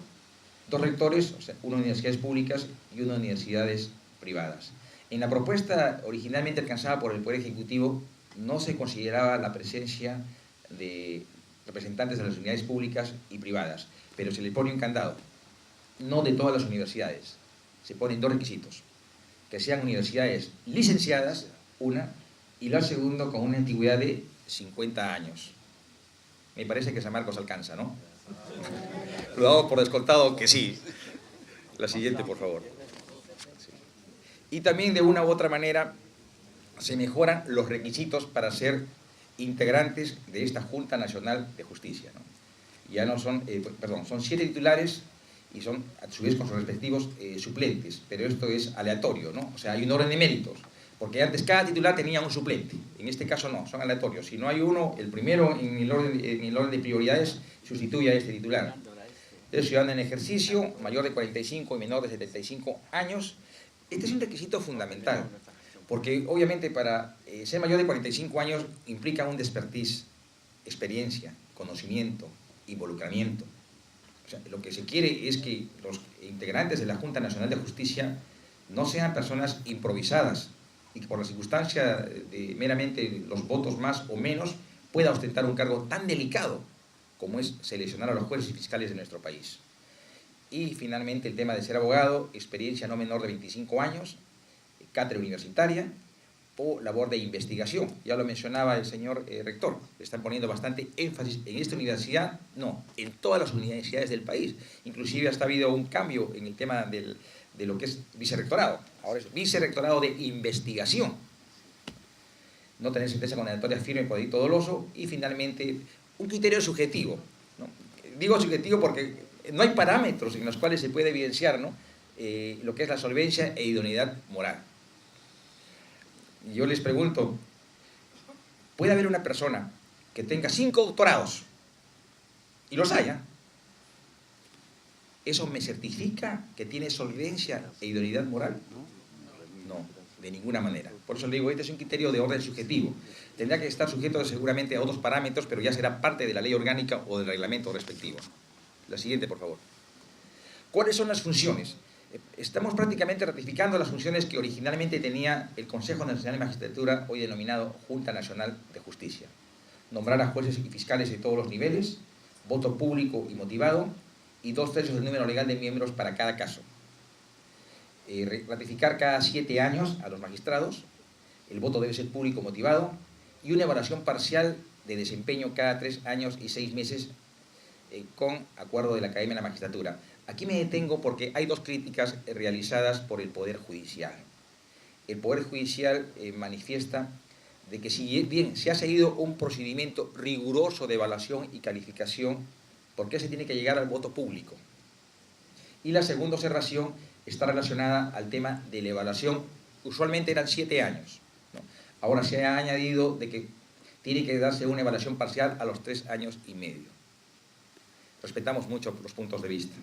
2 rectores, o sea, 1 de universidades públicas y 1 de universidades privadas. En la propuesta originalmente alcanzada por el Poder Ejecutivo no se consideraba la presencia de representantes de las unidades públicas y privadas, pero se le pone un candado, no de todas las universidades, se ponen 2 requisitos, que sean universidades licenciadas, una, y la segunda con una antigüedad de 50 años. Me parece que San Marcos alcanza, ¿no? Lo damos por descontado que sí. La siguiente, por favor. Sí. Y también de una u otra manera se mejoran los requisitos para ser integrantes de esta Junta Nacional de Justicia, ¿no? Ya no son, son 7 titulares y son a su vez con sus respectivos suplentes, pero esto es aleatorio, ¿no? O sea, hay un orden de méritos, porque antes cada titular tenía un suplente, en este caso no, son aleatorios. Si no hay uno, el primero en el orden de prioridades sustituye a este titular. Es ciudadano en ejercicio, mayor de 45 y menor de 75 años. Este es un requisito fundamental, porque obviamente para ser mayor de 45 años implica un expertise, experiencia, conocimiento, involucramiento. O sea, lo que se quiere es que los integrantes de la Junta Nacional de Justicia no sean personas improvisadas y que por la circunstancia de meramente los votos más o menos pueda ostentar un cargo tan delicado como es seleccionar a los jueces y fiscales de nuestro país. Y finalmente el tema de ser abogado, experiencia no menor de 25 años, cátedra universitaria, o labor de investigación. Ya lo mencionaba el señor rector, están poniendo bastante énfasis en esta universidad, no, en todas las universidades del país. Inclusive hasta ha habido un cambio en el tema de lo que es vicerrectorado. Ahora es vicerrectorado de investigación. No tener sentencia condenatoria firme por delito doloso y finalmente un criterio subjetivo, ¿no? Digo subjetivo porque no hay parámetros en los cuales se puede evidenciar, ¿no?, lo que es la solvencia e idoneidad moral. Yo les pregunto, ¿puede haber una persona que tenga 5 doctorados y los haya? ¿Eso me certifica que tiene solvencia e idoneidad moral? No, de ninguna manera. Por eso le digo, este es un criterio de orden subjetivo. Tendrá que estar sujeto seguramente a otros parámetros, pero ya será parte de la ley orgánica o del reglamento respectivo. La siguiente, por favor. ¿Cuáles son las funciones? Estamos prácticamente ratificando las funciones que originalmente tenía el Consejo Nacional de Magistratura, hoy denominado Junta Nacional de Justicia. Nombrar a jueces y fiscales de todos los niveles, voto público y motivado, y 2/3 del número legal de miembros para cada caso. Ratificar cada 7 años a los magistrados, el voto debe ser público motivado, y una evaluación parcial de desempeño cada 3 años y 6 meses con acuerdo de la Academia de la Magistratura. Aquí me detengo porque hay 2 críticas realizadas por el Poder Judicial. El Poder Judicial manifiesta de que si bien se ha seguido un procedimiento riguroso de evaluación y calificación, ¿por qué se tiene que llegar al voto público? Y la segunda observación está relacionada al tema de la evaluación. Usualmente eran 7 años, ¿no? Ahora se ha añadido de que tiene que darse una evaluación parcial a los 3 años y medio. Respetamos mucho los puntos de vista.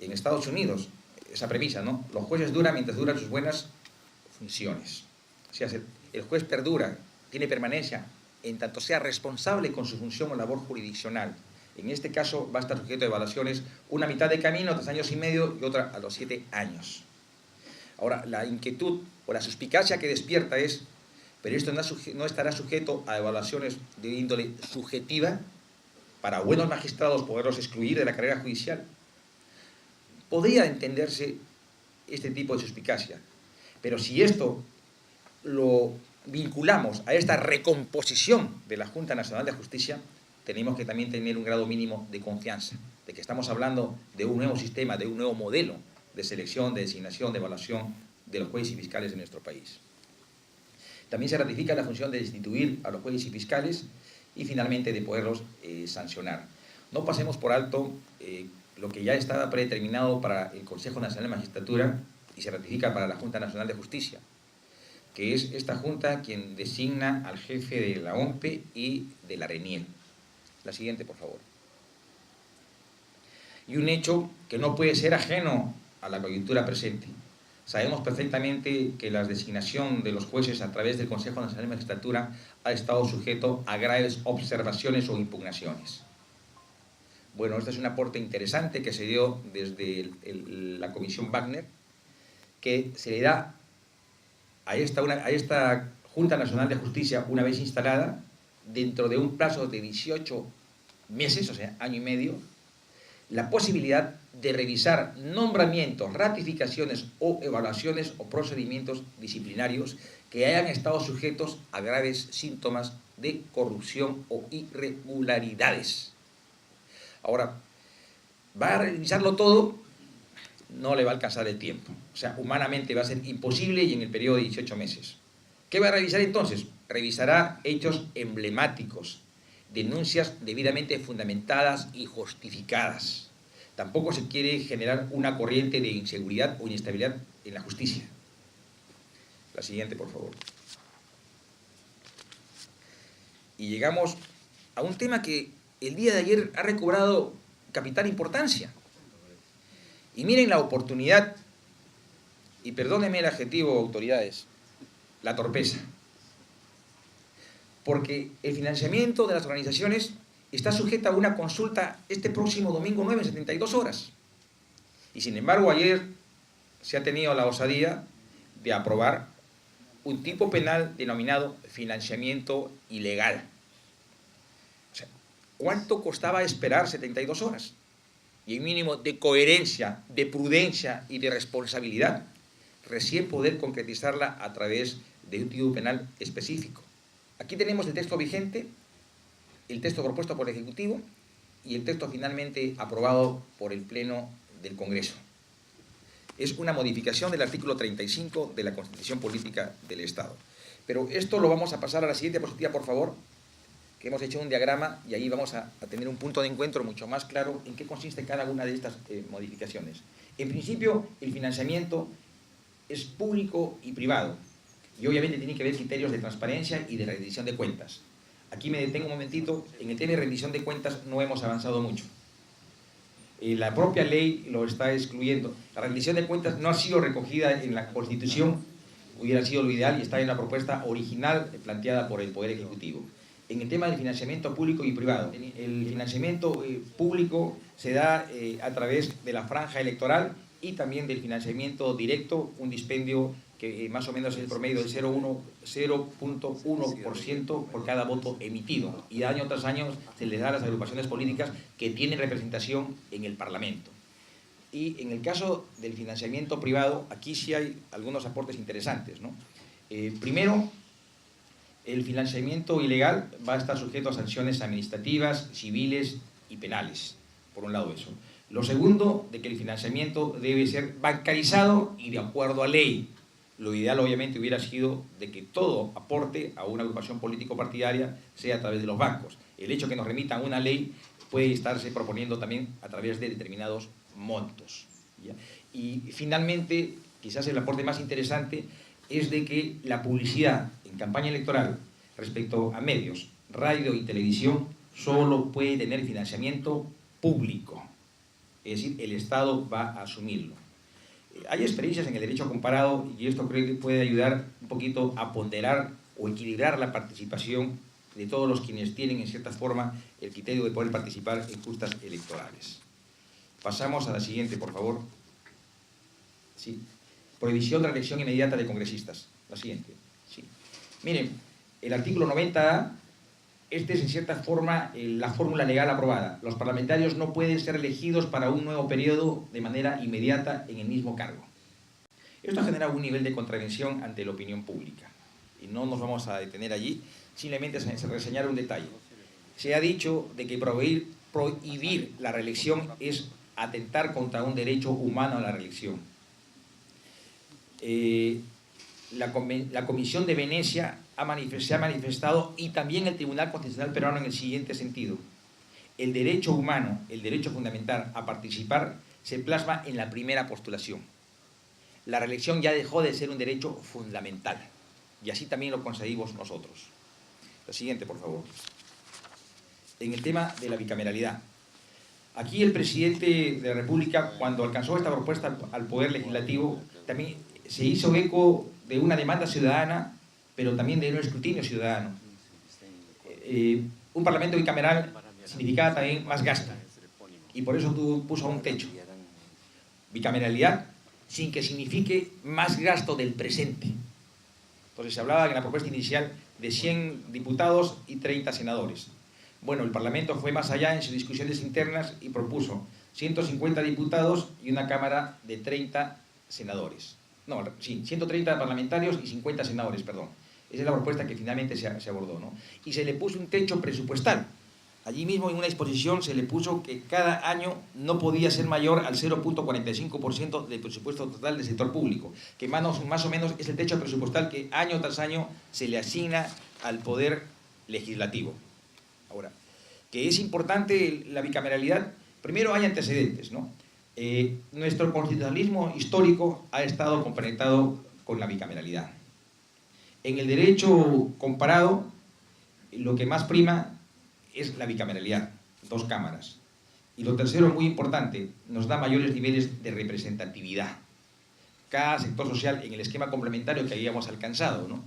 En Estados Unidos, esa premisa, ¿no?, los jueces duran mientras duran sus buenas funciones. O sea, el juez perdura, tiene permanencia, en tanto sea responsable con su función o labor jurisdiccional. En este caso va a estar sujeto a evaluaciones, una mitad de camino, 3 años y medio, y otra a los 7 años. Ahora, la inquietud o la suspicacia que despierta es, pero esto no estará sujeto a evaluaciones de índole subjetiva, para buenos magistrados poderlos excluir de la carrera judicial. Podría entenderse este tipo de suspicacia, pero si esto lo vinculamos a esta recomposición de la Junta Nacional de Justicia, tenemos que también tener un grado mínimo de confianza, de que estamos hablando de un nuevo sistema, de un nuevo modelo de selección, de designación, de evaluación de los jueces y fiscales de nuestro país. También se ratifica la función de destituir a los jueces y fiscales y finalmente de poderlos sancionar. No pasemos por alto lo que ya estaba predeterminado para el Consejo Nacional de Magistratura y se ratifica para la Junta Nacional de Justicia, que es esta Junta quien designa al jefe de la OMPE y de la RENIEL. La siguiente, por favor. Y un hecho que no puede ser ajeno a la coyuntura presente. Sabemos perfectamente que la designación de los jueces a través del Consejo Nacional de Magistratura ha estado sujeto a graves observaciones o impugnaciones. Bueno, este es un aporte interesante que se dio desde la Comisión Wagner, que se le da a esta Junta Nacional de Justicia, una vez instalada, dentro de un plazo de 18 meses, o sea, año y medio, la posibilidad de revisar nombramientos, ratificaciones o evaluaciones o procedimientos disciplinarios que hayan estado sujetos a graves síntomas de corrupción o irregularidades. Ahora, ¿va a revisarlo todo? No le va a alcanzar el tiempo. O sea, humanamente va a ser imposible y en el periodo de 18 meses. ¿Qué va a revisar entonces? Revisará hechos emblemáticos, denuncias debidamente fundamentadas y justificadas. Tampoco se quiere generar una corriente de inseguridad o inestabilidad en la justicia. La siguiente, por favor. Y llegamos a un tema que el día de ayer ha recobrado capital importancia. Y miren la oportunidad, y perdónenme el adjetivo, autoridades, la torpeza. Porque el financiamiento de las organizaciones está sujeta a una consulta este próximo domingo 9 en 72 horas. Y sin embargo, ayer se ha tenido la osadía de aprobar un tipo penal denominado financiamiento ilegal. O sea, ¿cuánto costaba esperar 72 horas? Y el mínimo de coherencia, de prudencia y de responsabilidad recién poder concretizarla a través de un tipo penal específico. Aquí tenemos el texto vigente, el texto propuesto por el Ejecutivo y el texto finalmente aprobado por el Pleno del Congreso. Es una modificación del artículo 35 de la Constitución Política del Estado. Pero esto lo vamos a pasar a la siguiente diapositiva, por favor, que hemos hecho un diagrama y ahí vamos a tener un punto de encuentro mucho más claro en qué consiste cada una de estas modificaciones. En principio, el financiamiento es público y privado y obviamente tiene que haber criterios de transparencia y de rendición de cuentas. Aquí me detengo un momentito, en el tema de rendición de cuentas no hemos avanzado mucho. La propia ley lo está excluyendo. La rendición de cuentas no ha sido recogida en la Constitución, hubiera sido lo ideal y está en la propuesta original planteada por el Poder Ejecutivo. En el tema del financiamiento público y privado, el financiamiento público se da a través de la franja electoral y también del financiamiento directo, un dispendio que más o menos es el promedio del 0.1% por cada voto emitido. Y año tras año se les da a las agrupaciones políticas que tienen representación en el Parlamento. Y en el caso del financiamiento privado, aquí sí hay algunos aportes interesantes, ¿no? Primero, el financiamiento ilegal va a estar sujeto a sanciones administrativas, civiles y penales, por un lado eso. Lo segundo, de que el financiamiento debe ser bancarizado y de acuerdo a ley. Lo ideal obviamente hubiera sido de que todo aporte a una agrupación político-partidaria sea a través de los bancos. El hecho que nos remitan una ley puede estarse proponiendo también a través de determinados montos, ¿ya? Y finalmente, quizás el aporte más interesante es de que la publicidad en campaña electoral respecto a medios, radio y televisión solo puede tener financiamiento público, es decir, el Estado va a asumirlo. Hay experiencias en el derecho comparado y esto creo que puede ayudar un poquito a ponderar o equilibrar la participación de todos los quienes tienen en cierta forma el criterio de poder participar en justas electorales. Pasamos a la siguiente, por favor. Sí. Prohibición de la elección inmediata de congresistas. La siguiente. Sí. Miren, el artículo 90A, este es en cierta forma la fórmula legal aprobada. Los parlamentarios no pueden ser elegidos para un nuevo periodo de manera inmediata en el mismo cargo. Esto genera un nivel de contravención ante la opinión pública. Y no nos vamos a detener allí, simplemente se reseñar un detalle. Se ha dicho de que prohibir la reelección es atentar contra un derecho humano a la reelección. La Comisión de Venecia se ha manifestado y también el Tribunal Constitucional peruano en el siguiente sentido. El derecho humano, el derecho fundamental a participar se plasma en la primera postulación. La reelección ya dejó de ser un derecho fundamental y así también lo conseguimos nosotros. La siguiente, por favor. En el tema de la bicameralidad. Aquí el presidente de la República, cuando alcanzó esta propuesta al Poder Legislativo, también se hizo eco de una demanda ciudadana, pero también de un escrutinio ciudadano. Un parlamento bicameral significaba también más gasto, y por eso puso un techo. Bicameralidad sin que signifique más gasto del presente. Entonces se hablaba en la propuesta inicial de 100 diputados y 30 senadores. Bueno, el Parlamento fue más allá en sus discusiones internas y propuso 150 diputados y una Cámara de 30 senadores. No, sí, 130 parlamentarios y 50 senadores, perdón. Esa es la propuesta que finalmente se abordó, ¿no? Y se le puso un techo presupuestal. Allí mismo en una exposición se le puso que cada año no podía ser mayor al 0.45% del presupuesto total del sector público, que más o menos es el techo presupuestal que año tras año se le asigna al Poder Legislativo. Ahora, que es importante la bicameralidad, primero hay antecedentes, ¿no? Nuestro constitucionalismo histórico ha estado compenetrado con la bicameralidad. En el derecho comparado, lo que más prima es la bicameralidad, 2 cámaras. Y lo tercero, muy importante, nos da mayores niveles de representatividad. Cada sector social, en el esquema complementario que habíamos alcanzado, ¿no?,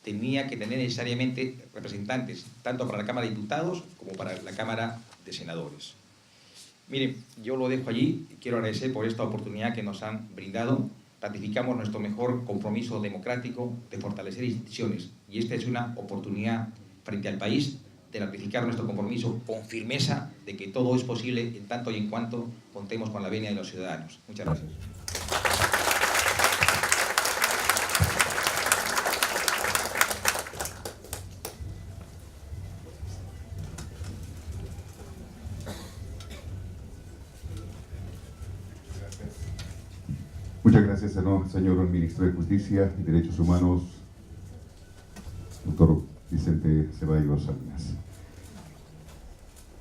tenía que tener necesariamente representantes, tanto para la Cámara de Diputados como para la Cámara de Senadores. Miren, yo lo dejo allí, quiero agradecer por esta oportunidad que nos han brindado. Ratificamos nuestro mejor compromiso democrático de fortalecer instituciones, y esta es una oportunidad frente al país de ratificar nuestro compromiso con firmeza de que todo es posible en tanto y en cuanto contemos con la venia de los ciudadanos. Muchas gracias. Muchas gracias, señor ministro de Justicia y Derechos Humanos, doctor Vicente Ceballos Salinas.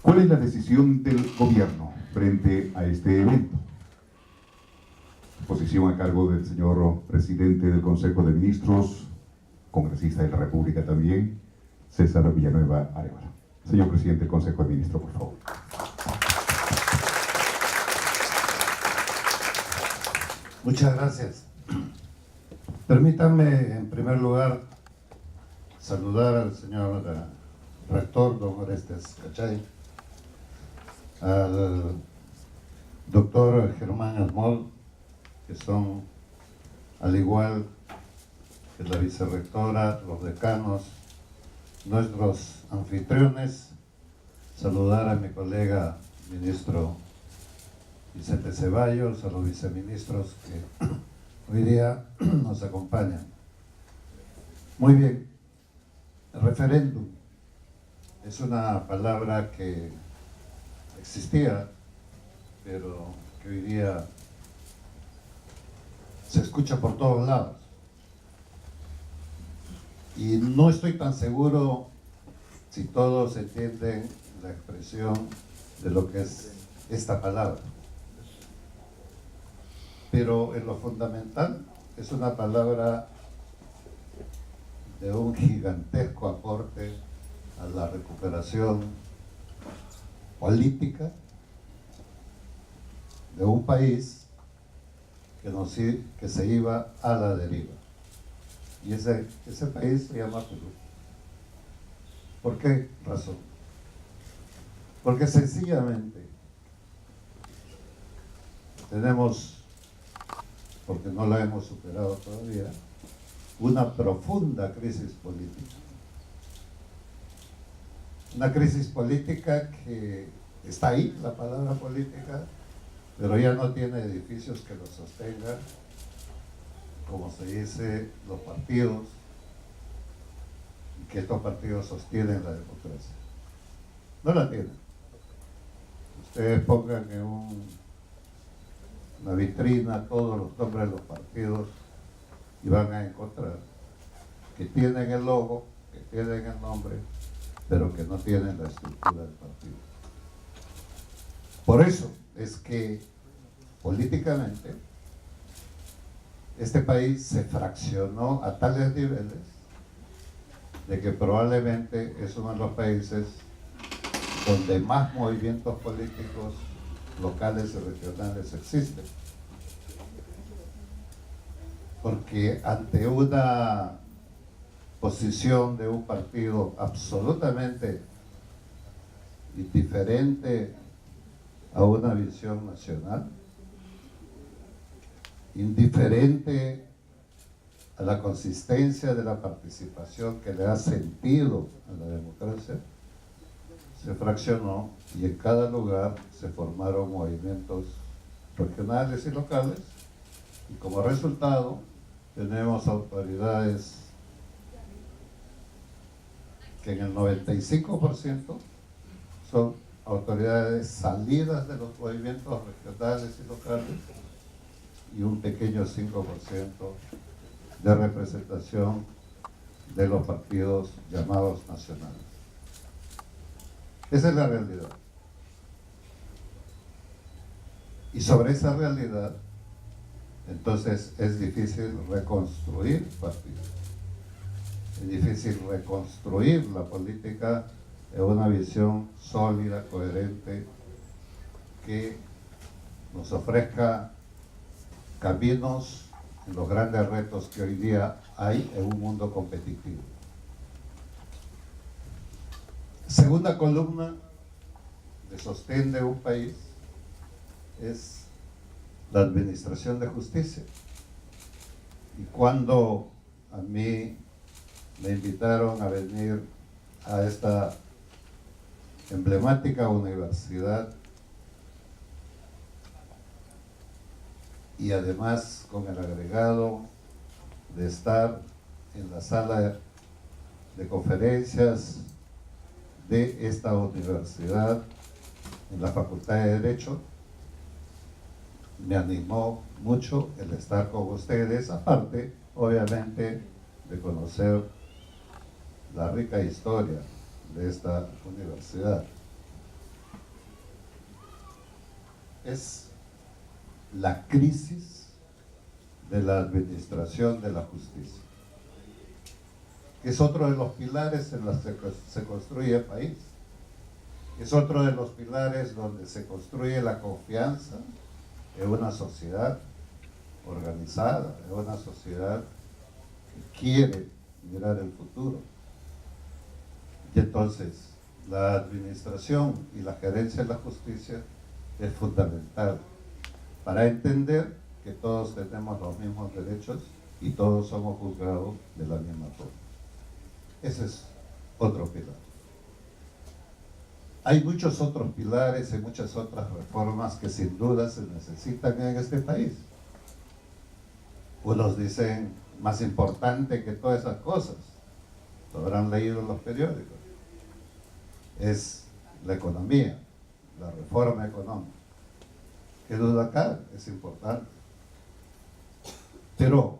¿Cuál es la decisión del gobierno frente a este evento? Posición a cargo del señor presidente del Consejo de Ministros, congresista de la República también, César Villanueva Arevalo. Señor presidente del Consejo de Ministros, por favor. Muchas gracias. Permítanme, en primer lugar, saludar al señor rector, don Orestes Cachay, al doctor Germán Asmol, que son, al igual que la vicerrectora, los decanos, nuestros anfitriones, saludar a mi colega ministro Vicente Ceballos, a los viceministros que hoy día nos acompañan. Muy bien, referéndum es una palabra que existía, pero que hoy día se escucha por todos lados. Y no estoy tan seguro si todos entienden la expresión de lo que es esta palabra. Pero en lo fundamental es una palabra de un gigantesco aporte a la recuperación política de un país que se iba a la deriva. Y ese país se llama Perú. ¿Por qué razón? Porque sencillamente tenemos, porque no la hemos superado todavía, una profunda crisis política. Una crisis política que está ahí, la palabra política, pero ya no tiene edificios que lo sostengan, como se dice, los partidos, y que estos partidos sostienen la democracia. No la tienen. Ustedes pongan en una vitrina todos los nombres de los partidos y van a encontrar que tienen el logo, que tienen el nombre, pero que no tienen la estructura del partido. Por eso es que políticamente este país se fraccionó a tales niveles de que probablemente es uno de los países donde más movimientos políticos locales y regionales existen. Porque ante una posición de un partido absolutamente indiferente a una visión nacional, indiferente a la consistencia de la participación que le da sentido a la democracia, se fraccionó y en cada lugar se formaron movimientos regionales y locales, y como resultado tenemos autoridades que en el 95% son autoridades salidas de los movimientos regionales y locales, y un pequeño 5% de representación de los partidos llamados nacionales. Esa es la realidad. Y sobre esa realidad, entonces es difícil reconstruir partidos. Es difícil reconstruir la política en una visión sólida, coherente, que nos ofrezca caminos en los grandes retos que hoy día hay en un mundo competitivo. Segunda columna de sostén de un país es la administración de justicia. Y cuando a mí me invitaron a venir a esta emblemática universidad, y además con el agregado de estar en la sala de conferencias de esta universidad, en la Facultad de Derecho, me animó mucho el estar con ustedes, aparte, obviamente, de conocer la rica historia de esta universidad. Es la crisis de la administración de la justicia, que es otro de los pilares en los que se construye el país. Es otro de los pilares donde se construye la confianza en una sociedad organizada, en una sociedad que quiere mirar el futuro. Y entonces, la administración y la gerencia de la justicia es fundamental para entender que todos tenemos los mismos derechos y todos somos juzgados de la misma forma. Ese es otro pilar. Hay muchos otros pilares y muchas otras reformas que sin duda se necesitan en este país. Unos dicen más importante que todas esas cosas, lo habrán leído en los periódicos, es la economía, la reforma económica. Qué duda cabe, es importante. Pero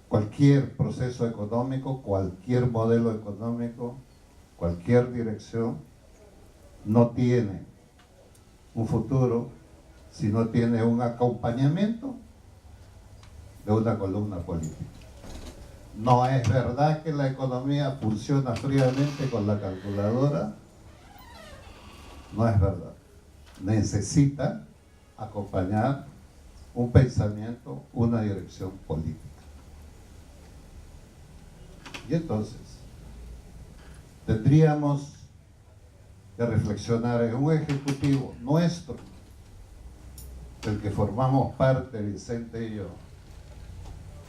cualquier proceso económico, cualquier modelo económico, cualquier dirección no tiene un futuro si no tiene un acompañamiento de una columna política. No es verdad que la economía funciona fríamente con la calculadora. No es verdad. Necesita acompañar un pensamiento, una dirección política. Y entonces, tendríamos que reflexionar en un ejecutivo nuestro, del que formamos parte Vicente y yo,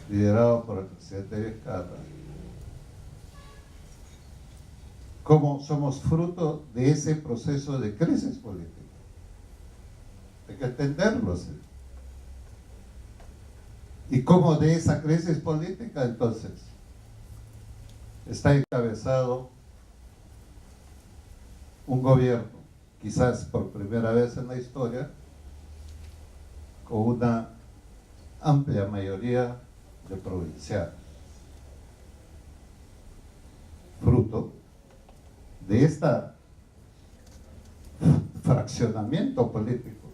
liderado por el presidente Vizcarra, cómo somos fruto de ese proceso de crisis política. Hay que entenderlo, ¿sí? Y cómo de esa crisis política entonces está encabezado un gobierno, quizás por primera vez en la historia, con una amplia mayoría de provincianos, fruto de este fraccionamiento político.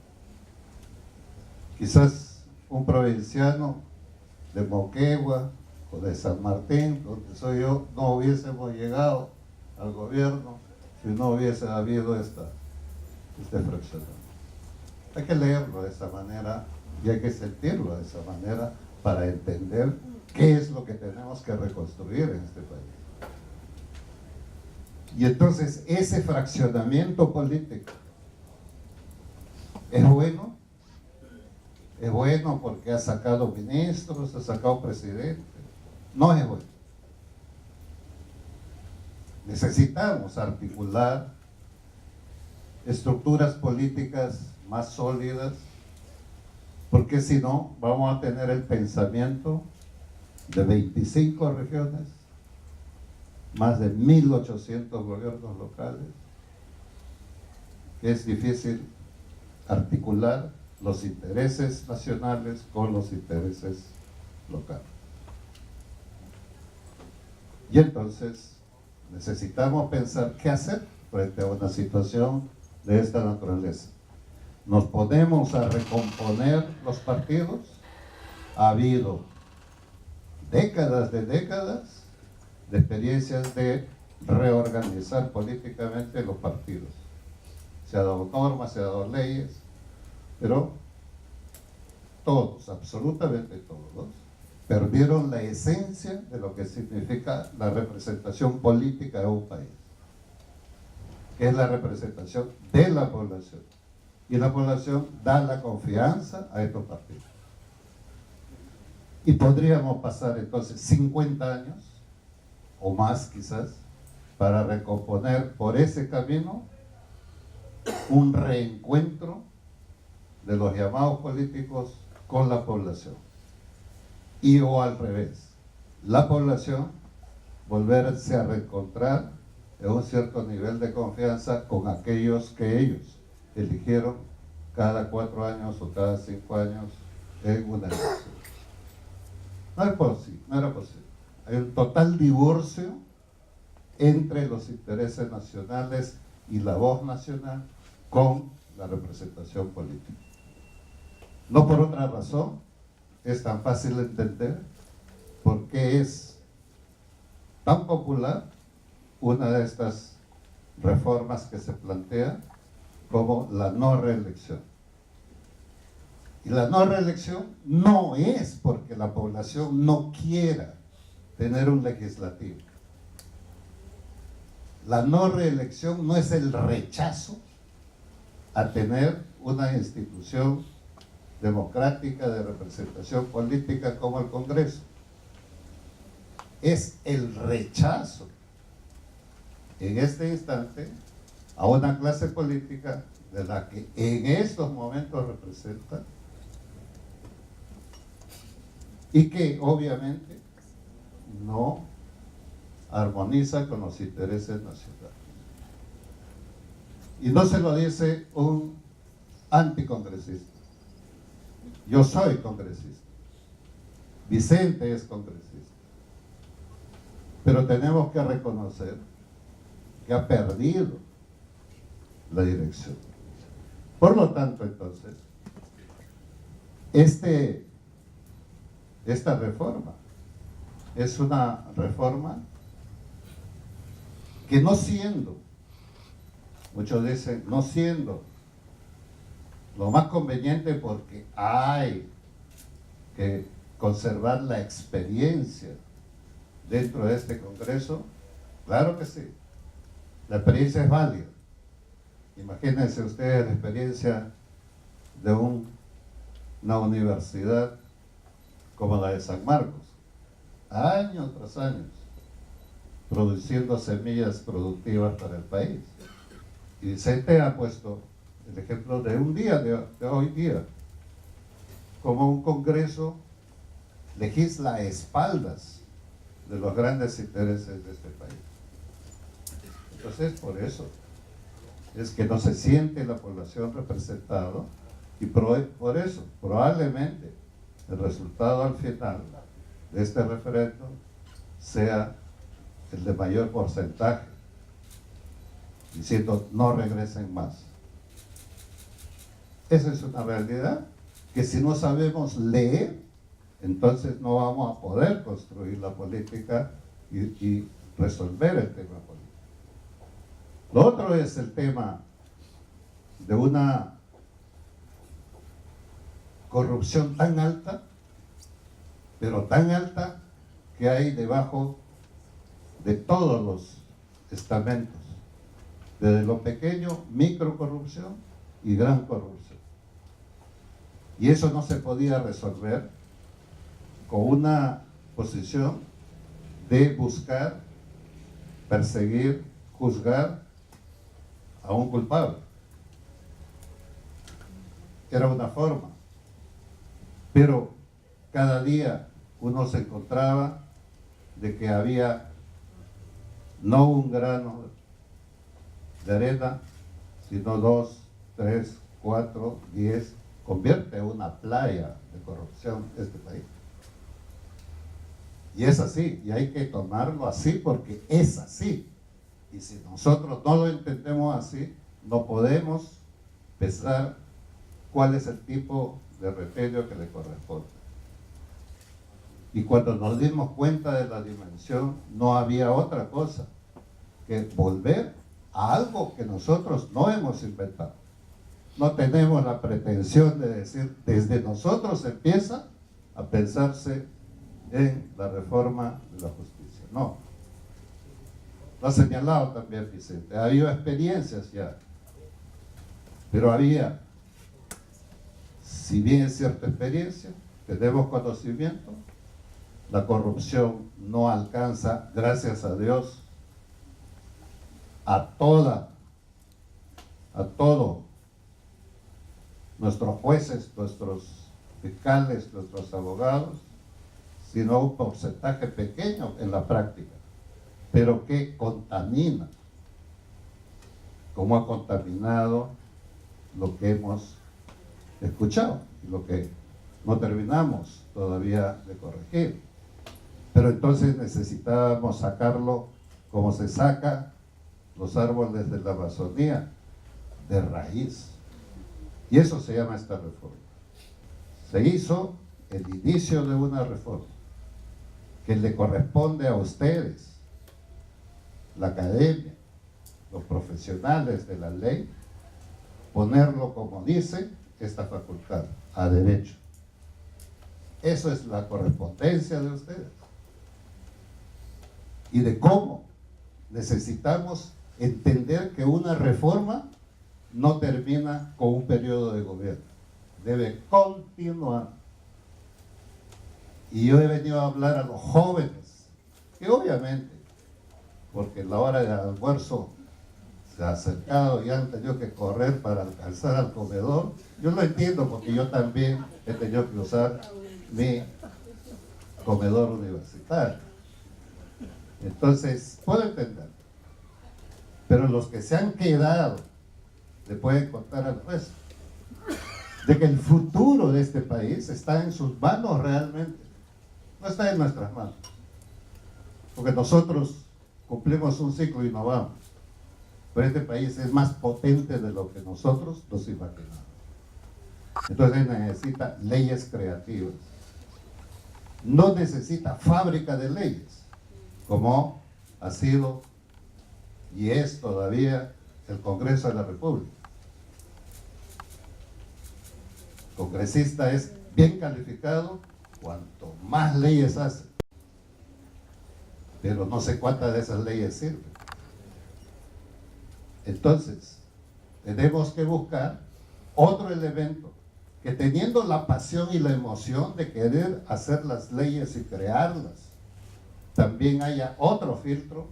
Quizás un provinciano de Moquegua o de San Martín, donde soy yo, no hubiésemos llegado al gobierno si no hubiese habido este fraccionamiento. Hay que leerlo de esa manera y hay que sentirlo de esa manera para entender qué es lo que tenemos que reconstruir en este país. Y entonces ese fraccionamiento político es bueno porque ha sacado ministros, ha sacado presidentes. No es bueno. Necesitamos articular estructuras políticas más sólidas, porque si no, vamos a tener el pensamiento de 25 regiones, más de 1.800 gobiernos locales, que es difícil articular los intereses nacionales con los intereses locales. Y entonces necesitamos pensar qué hacer frente a una situación de esta naturaleza. ¿Nos ponemos a recomponer los partidos? Ha habido décadas de experiencias de reorganizar políticamente los partidos. Se ha dado normas, se ha dado leyes, pero todos, absolutamente todos, perdieron la esencia de lo que significa la representación política de un país, que es la representación de la población. Y la población da la confianza a estos partidos. Y podríamos pasar entonces 50 años, o más quizás, para recomponer por ese camino un reencuentro de los llamados políticos con la población. Y o al revés, la población volverse a reencontrar en un cierto nivel de confianza con aquellos que ellos eligieron cada 4 años o cada 5 años en una elección. No era posible. Hay un total divorcio entre los intereses nacionales y la voz nacional con la representación política. No por otra razón es tan fácil de entender por qué es tan popular una de estas reformas que se plantea como la no reelección. Y la no reelección no es porque la población no quiera tener un legislativo. La no reelección no es el rechazo a tener una institución democrática de representación política como el Congreso. Es el rechazo en este instante a una clase política de la que en estos momentos representa y que obviamente no armoniza con los intereses nacionales. Y no se lo dice un anticongresista. Yo soy congresista. Vicente es congresista. Pero tenemos que reconocer que ha perdido la dirección. Por lo tanto, entonces, esta reforma es una reforma que no siendo, muchos dicen, no siendo lo más conveniente porque hay que conservar la experiencia dentro de este Congreso, claro que sí, la experiencia es válida. Imagínense ustedes la experiencia de una universidad como la de San Marcos, años tras años, produciendo semillas productivas para el país. Y Vicente ha puesto el ejemplo de un día, de hoy día, como un Congreso legisla a espaldas de los grandes intereses de este país. Entonces, por eso es que no se siente la población representada y por eso probablemente el resultado al final de este referéndum sea el de mayor porcentaje, diciendo no regresen más. Esa es una realidad que si no sabemos leer, entonces no vamos a poder construir la política y resolver el tema político. Lo otro es el tema de una corrupción tan alta, pero tan alta que hay debajo de todos los estamentos, desde lo pequeño, microcorrupción y gran corrupción. Y eso no se podía resolver con una posición de buscar, perseguir, juzgar a un culpable. Era una forma, pero cada día uno se encontraba de que había no un grano de arena, sino 2, 3, 4, 10, convierte en una playa de corrupción este país. Y es así, y hay que tomarlo así porque es así. Y si nosotros no lo entendemos así, no podemos pensar cuál es el tipo de remedio que le corresponde. Y cuando nos dimos cuenta de la dimensión, no había otra cosa que volver a algo que nosotros no hemos inventado. No tenemos la pretensión de decir, desde nosotros empieza a pensarse en la reforma de la justicia. No. Lo ha señalado también Vicente. Ha habido experiencias ya. Pero había, si bien es cierta experiencia, tenemos conocimiento, la corrupción no alcanza, gracias a Dios, a todo nuestros jueces, nuestros fiscales, nuestros abogados, sino un porcentaje pequeño en la práctica, pero que contamina, como ha contaminado lo que hemos escuchado, lo que no terminamos todavía de corregir. Pero entonces necesitábamos sacarlo como se saca los árboles de la Amazonía, de raíz. Y eso se llama esta reforma. Se hizo el inicio de una reforma que le corresponde a ustedes, la academia, los profesionales de la ley, ponerlo como dice esta facultad, a derecho. Eso es la correspondencia de ustedes. Y de cómo necesitamos entender que una reforma no termina con un periodo de gobierno, debe continuar. Y yo he venido a hablar a los jóvenes, que obviamente, porque la hora de almuerzo se ha acercado y han tenido que correr para alcanzar al comedor. Yo lo entiendo porque yo también he tenido que usar mi comedor universitario. Entonces, puedo entender. Pero los que se han quedado le pueden contar al resto de que el futuro de este país está en sus manos realmente. No está en nuestras manos. Porque nosotros cumplimos un ciclo y no vamos. Pero este país es más potente de lo que nosotros nos imaginamos. Entonces necesita leyes creativas. No necesita fábrica de leyes, como ha sido y es todavía el Congreso de la República. El congresista es bien calificado cuanto más leyes hace, pero no sé cuántas de esas leyes sirven. Entonces, tenemos que buscar otro elemento que, teniendo la pasión y la emoción de querer hacer las leyes y crearlas, también haya otro filtro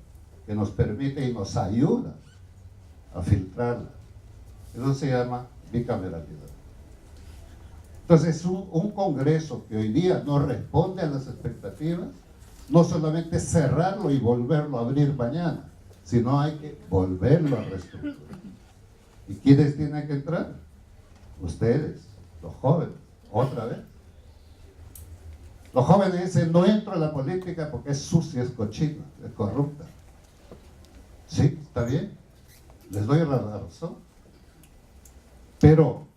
que nos permite y nos ayuda a filtrarlas. Eso se llama bicameralidad. Entonces, un Congreso que hoy día no responde a las expectativas, no solamente cerrarlo y volverlo a abrir mañana, sino hay que volverlo a reestructurar. ¿Y quiénes tienen que entrar? Ustedes, los jóvenes, otra vez. Los jóvenes dicen, no entro a la política porque es sucia, es cochina, es corrupta. Sí, está bien, les doy la razón. Pero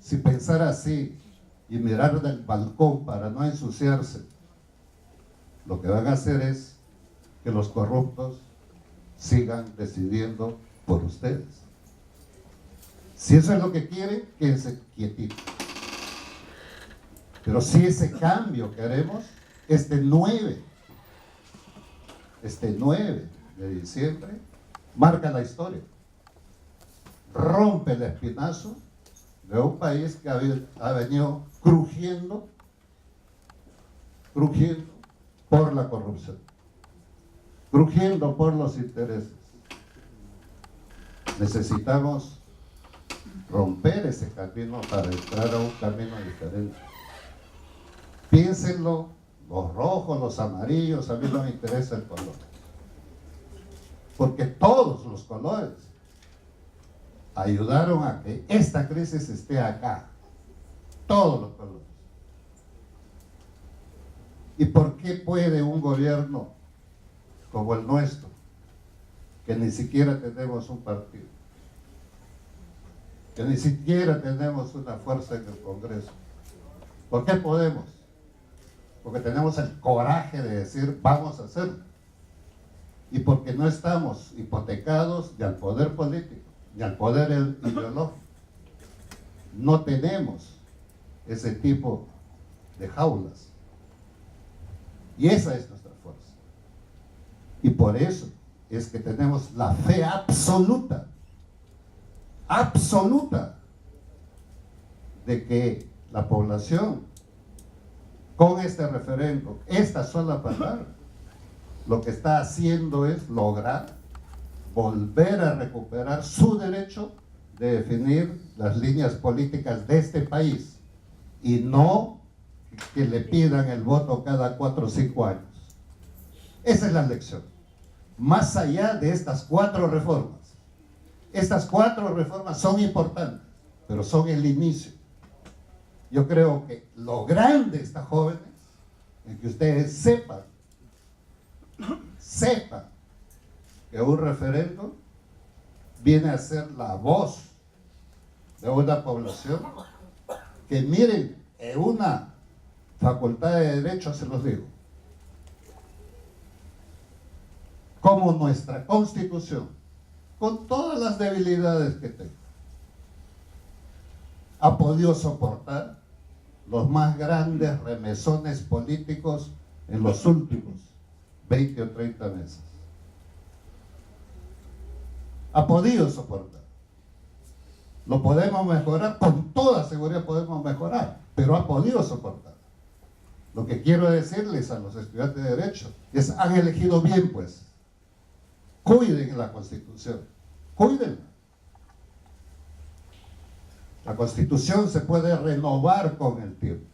si pensar así y mirar del balcón para no ensuciarse, lo que van a hacer es que los corruptos sigan decidiendo por ustedes. Si eso es lo que quieren, quédense quietitos. Pero si ese cambio queremos, este 9 de diciembre, marca la historia. Rompe el espinazo de un país que ha venido crujiendo por la corrupción, crujiendo por los intereses. Necesitamos romper ese camino para entrar a un camino diferente. Piénsenlo, los rojos, los amarillos, a mí no me interesa el color. Porque todos los colores ayudaron a que esta crisis esté acá. Todos los colores. ¿Y por qué puede un gobierno como el nuestro, que ni siquiera tenemos un partido, que ni siquiera tenemos una fuerza en el Congreso? ¿Por qué podemos? Porque tenemos el coraje de decir, vamos a hacerlo. Y porque no estamos hipotecados ni al poder político, ni al poder ideológico. No tenemos ese tipo de jaulas. Y esa es nuestra fuerza. Y por eso es que tenemos la fe absoluta, de que la población, con este referendo, esta sola palabra, lo que está haciendo es lograr volver a recuperar su derecho de definir las líneas políticas de este país y no que le pidan el voto cada 4 o 5 años. Esa es la lección. Más allá de estas 4 reformas. Estas 4 reformas son importantes, pero son el inicio. Yo creo que lo grande está, jóvenes, en que ustedes sepan que un referendo viene a ser la voz de una población que, miren, en una facultad de Derecho, se los digo, como nuestra Constitución, con todas las debilidades que tenga, ha podido soportar los más grandes remesones políticos en los últimos 20 o 30 meses. Ha podido soportar. Lo podemos mejorar, con toda seguridad podemos mejorar, pero ha podido soportar. Lo que quiero decirles a los estudiantes de Derecho es: han elegido bien, pues. Cuiden la Constitución, cuídenla. La Constitución se puede renovar con el tiempo,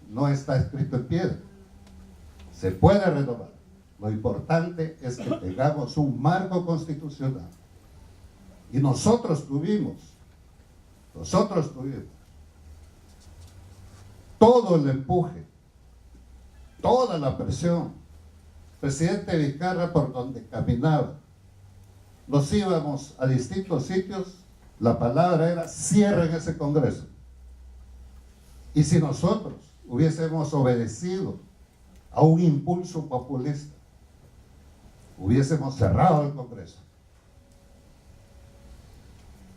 no está escrito en piedra, se puede renovar. Lo importante es que tengamos un marco constitucional. Y nosotros tuvimos todo el empuje, toda la presión. Presidente Vizcarra, por donde caminaba, nos íbamos a distintos sitios, la palabra era: cierren ese Congreso. Y si nosotros hubiésemos obedecido a un impulso populista, hubiésemos cerrado el Congreso.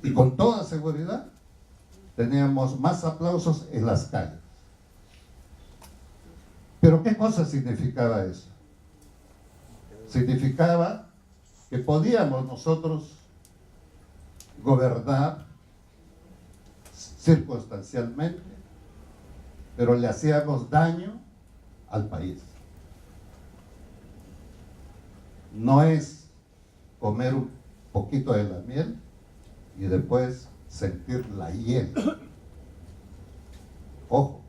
Y con toda seguridad teníamos más aplausos en las calles. Pero ¿qué cosa significaba eso? Significaba que podíamos nosotros gobernar circunstancialmente, pero le hacíamos daño al país. No es comer un poquito de la miel y después sentir la hiel. Ojo.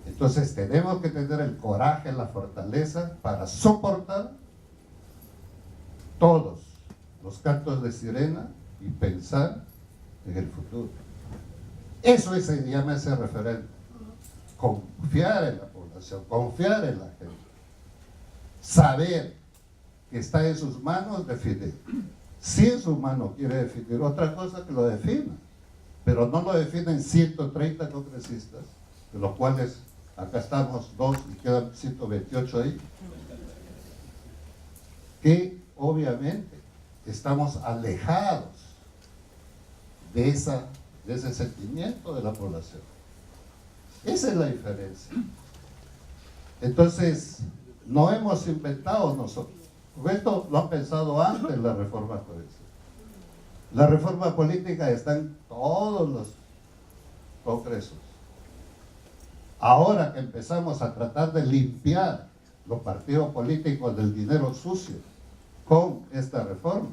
Entonces tenemos que tener el coraje, la fortaleza para soportar todos los cantos de sirena y pensar en el futuro. Eso se llama ese referéndum. Confiar en la población, confiar en la gente. Saber que está en sus manos definir. Si en su mano quiere definir otra cosa, que lo defina. Pero no lo definen 130 congresistas, de los cuales acá estamos 2 y quedan 128 ahí, que obviamente estamos alejados de ese sentimiento de la población. Esa es la diferencia. Entonces, no hemos inventado nosotros. Esto lo han pensado antes la reforma política. La reforma política está en todos los congresos. Ahora que empezamos a tratar de limpiar los partidos políticos del dinero sucio con esta reforma,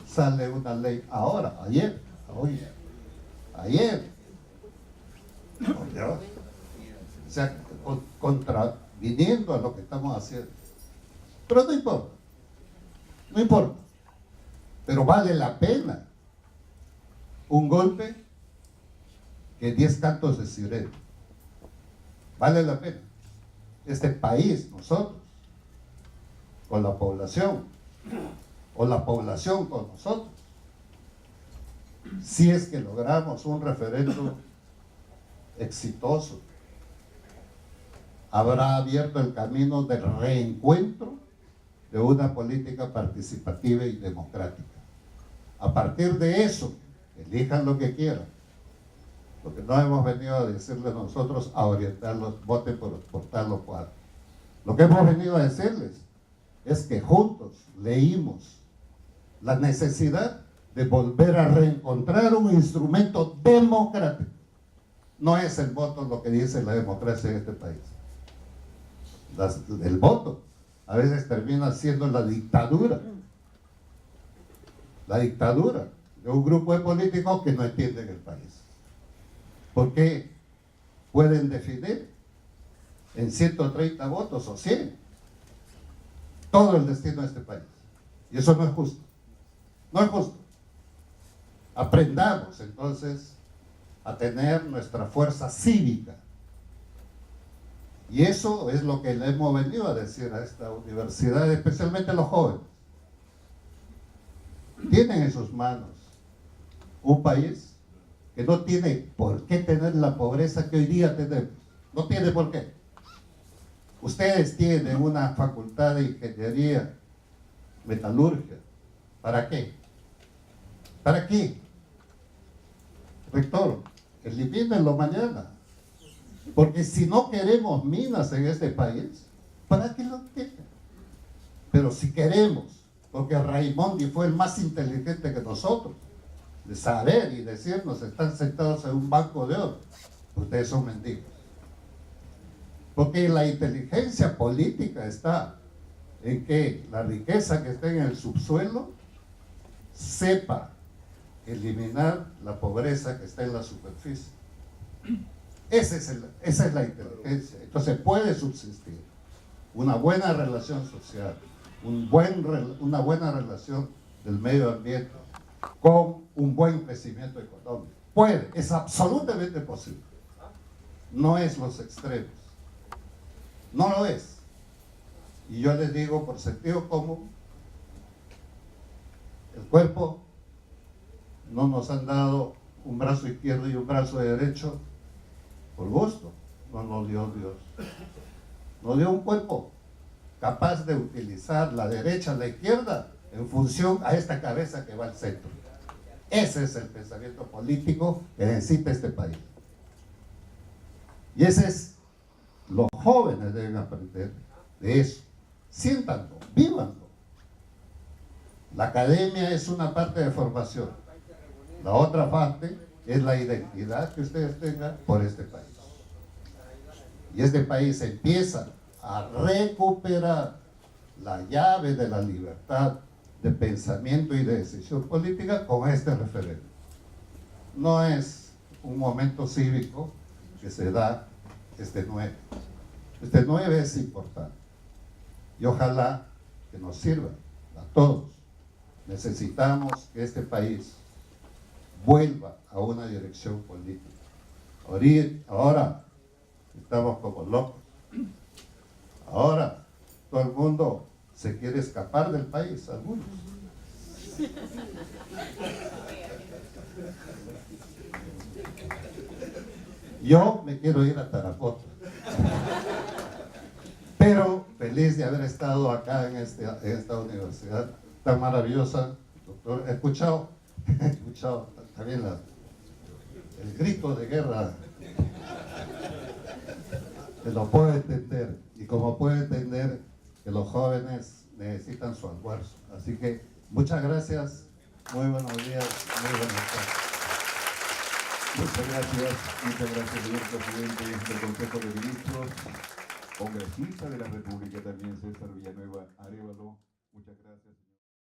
sale una ley ahora, ayer. O sea, contraviniendo a lo que estamos haciendo. Pero no importa. Pero vale la pena un golpe que 10 cantos de sirena. Vale la pena. Este país, nosotros, con la población, o la población con nosotros, si es que logramos un referéndum exitoso, habrá abierto el camino del reencuentro de una política participativa y democrática. A partir de eso, elijan lo que quieran, porque no hemos venido a decirles nosotros, a orientarlos, voten por tal o cual. Lo que hemos venido a decirles es que juntos leímos la necesidad de volver a reencontrar un instrumento democrático. No es el voto lo que dice la democracia en este país. El voto a veces termina siendo la dictadura de un grupo de políticos que no entienden el país. Porque pueden definir en 130 votos o 100 todo el destino de este país. Y eso no es justo. No es justo. Aprendamos entonces a tener nuestra fuerza cívica. Y eso es lo que le hemos venido a decir a esta universidad, especialmente los jóvenes. Tienen en sus manos un país que no tiene por qué tener la pobreza que hoy día tenemos. No tiene por qué. Ustedes tienen una facultad de ingeniería, metalurgia. ¿Para qué? ¿Para qué? Rector, elimínenlo mañana. Porque si no queremos minas en este país, ¿para qué lo tienen? Pero si queremos, porque Raimondi fue el más inteligente que nosotros, de saber y decirnos, están sentados en un banco de oro, ustedes son mendigos. Porque la inteligencia política está en que la riqueza que está en el subsuelo sepa eliminar la pobreza que está en la superficie. Esa es la inteligencia. Entonces puede subsistir una buena relación social, una buena relación del medio ambiente con un buen crecimiento económico. Puede, es absolutamente posible. No es los extremos. No lo es. Y yo les digo por sentido común, el cuerpo no nos han dado un brazo izquierdo y un brazo derecho por gusto, no nos dio Dios. Nos dio un cuerpo capaz de utilizar la derecha, la izquierda, en función a esta cabeza que va al centro. Ese es el pensamiento político que necesita este país. Y ese es, los jóvenes deben aprender de eso. Siéntanlo, vívanlo. La academia es una parte de formación. La otra parte es la identidad que ustedes tengan por este país. Y este país empieza a recuperar la llave de la libertad de pensamiento y de decisión política con este referéndum. No es un momento cívico que se da este 9. Este 9 es importante. Y ojalá que nos sirva a todos. Necesitamos que este país vuelva a una dirección política. Ahora estamos como locos. Ahora todo el mundo se quiere escapar del país, algunos. Yo me quiero ir a Tarapoto. Pero feliz de haber estado acá en esta universidad tan maravillosa, doctor. He escuchado también el grito de guerra. Que lo puedo entender. Y como puedo entender que los jóvenes necesitan su almuerzo. Así que muchas gracias. Muy buenos días. Muy buenas tardes. Muchas gracias, señor presidente del Consejo de Ministros, congresista de la República también, César Villanueva Arévalo. Muchas gracias.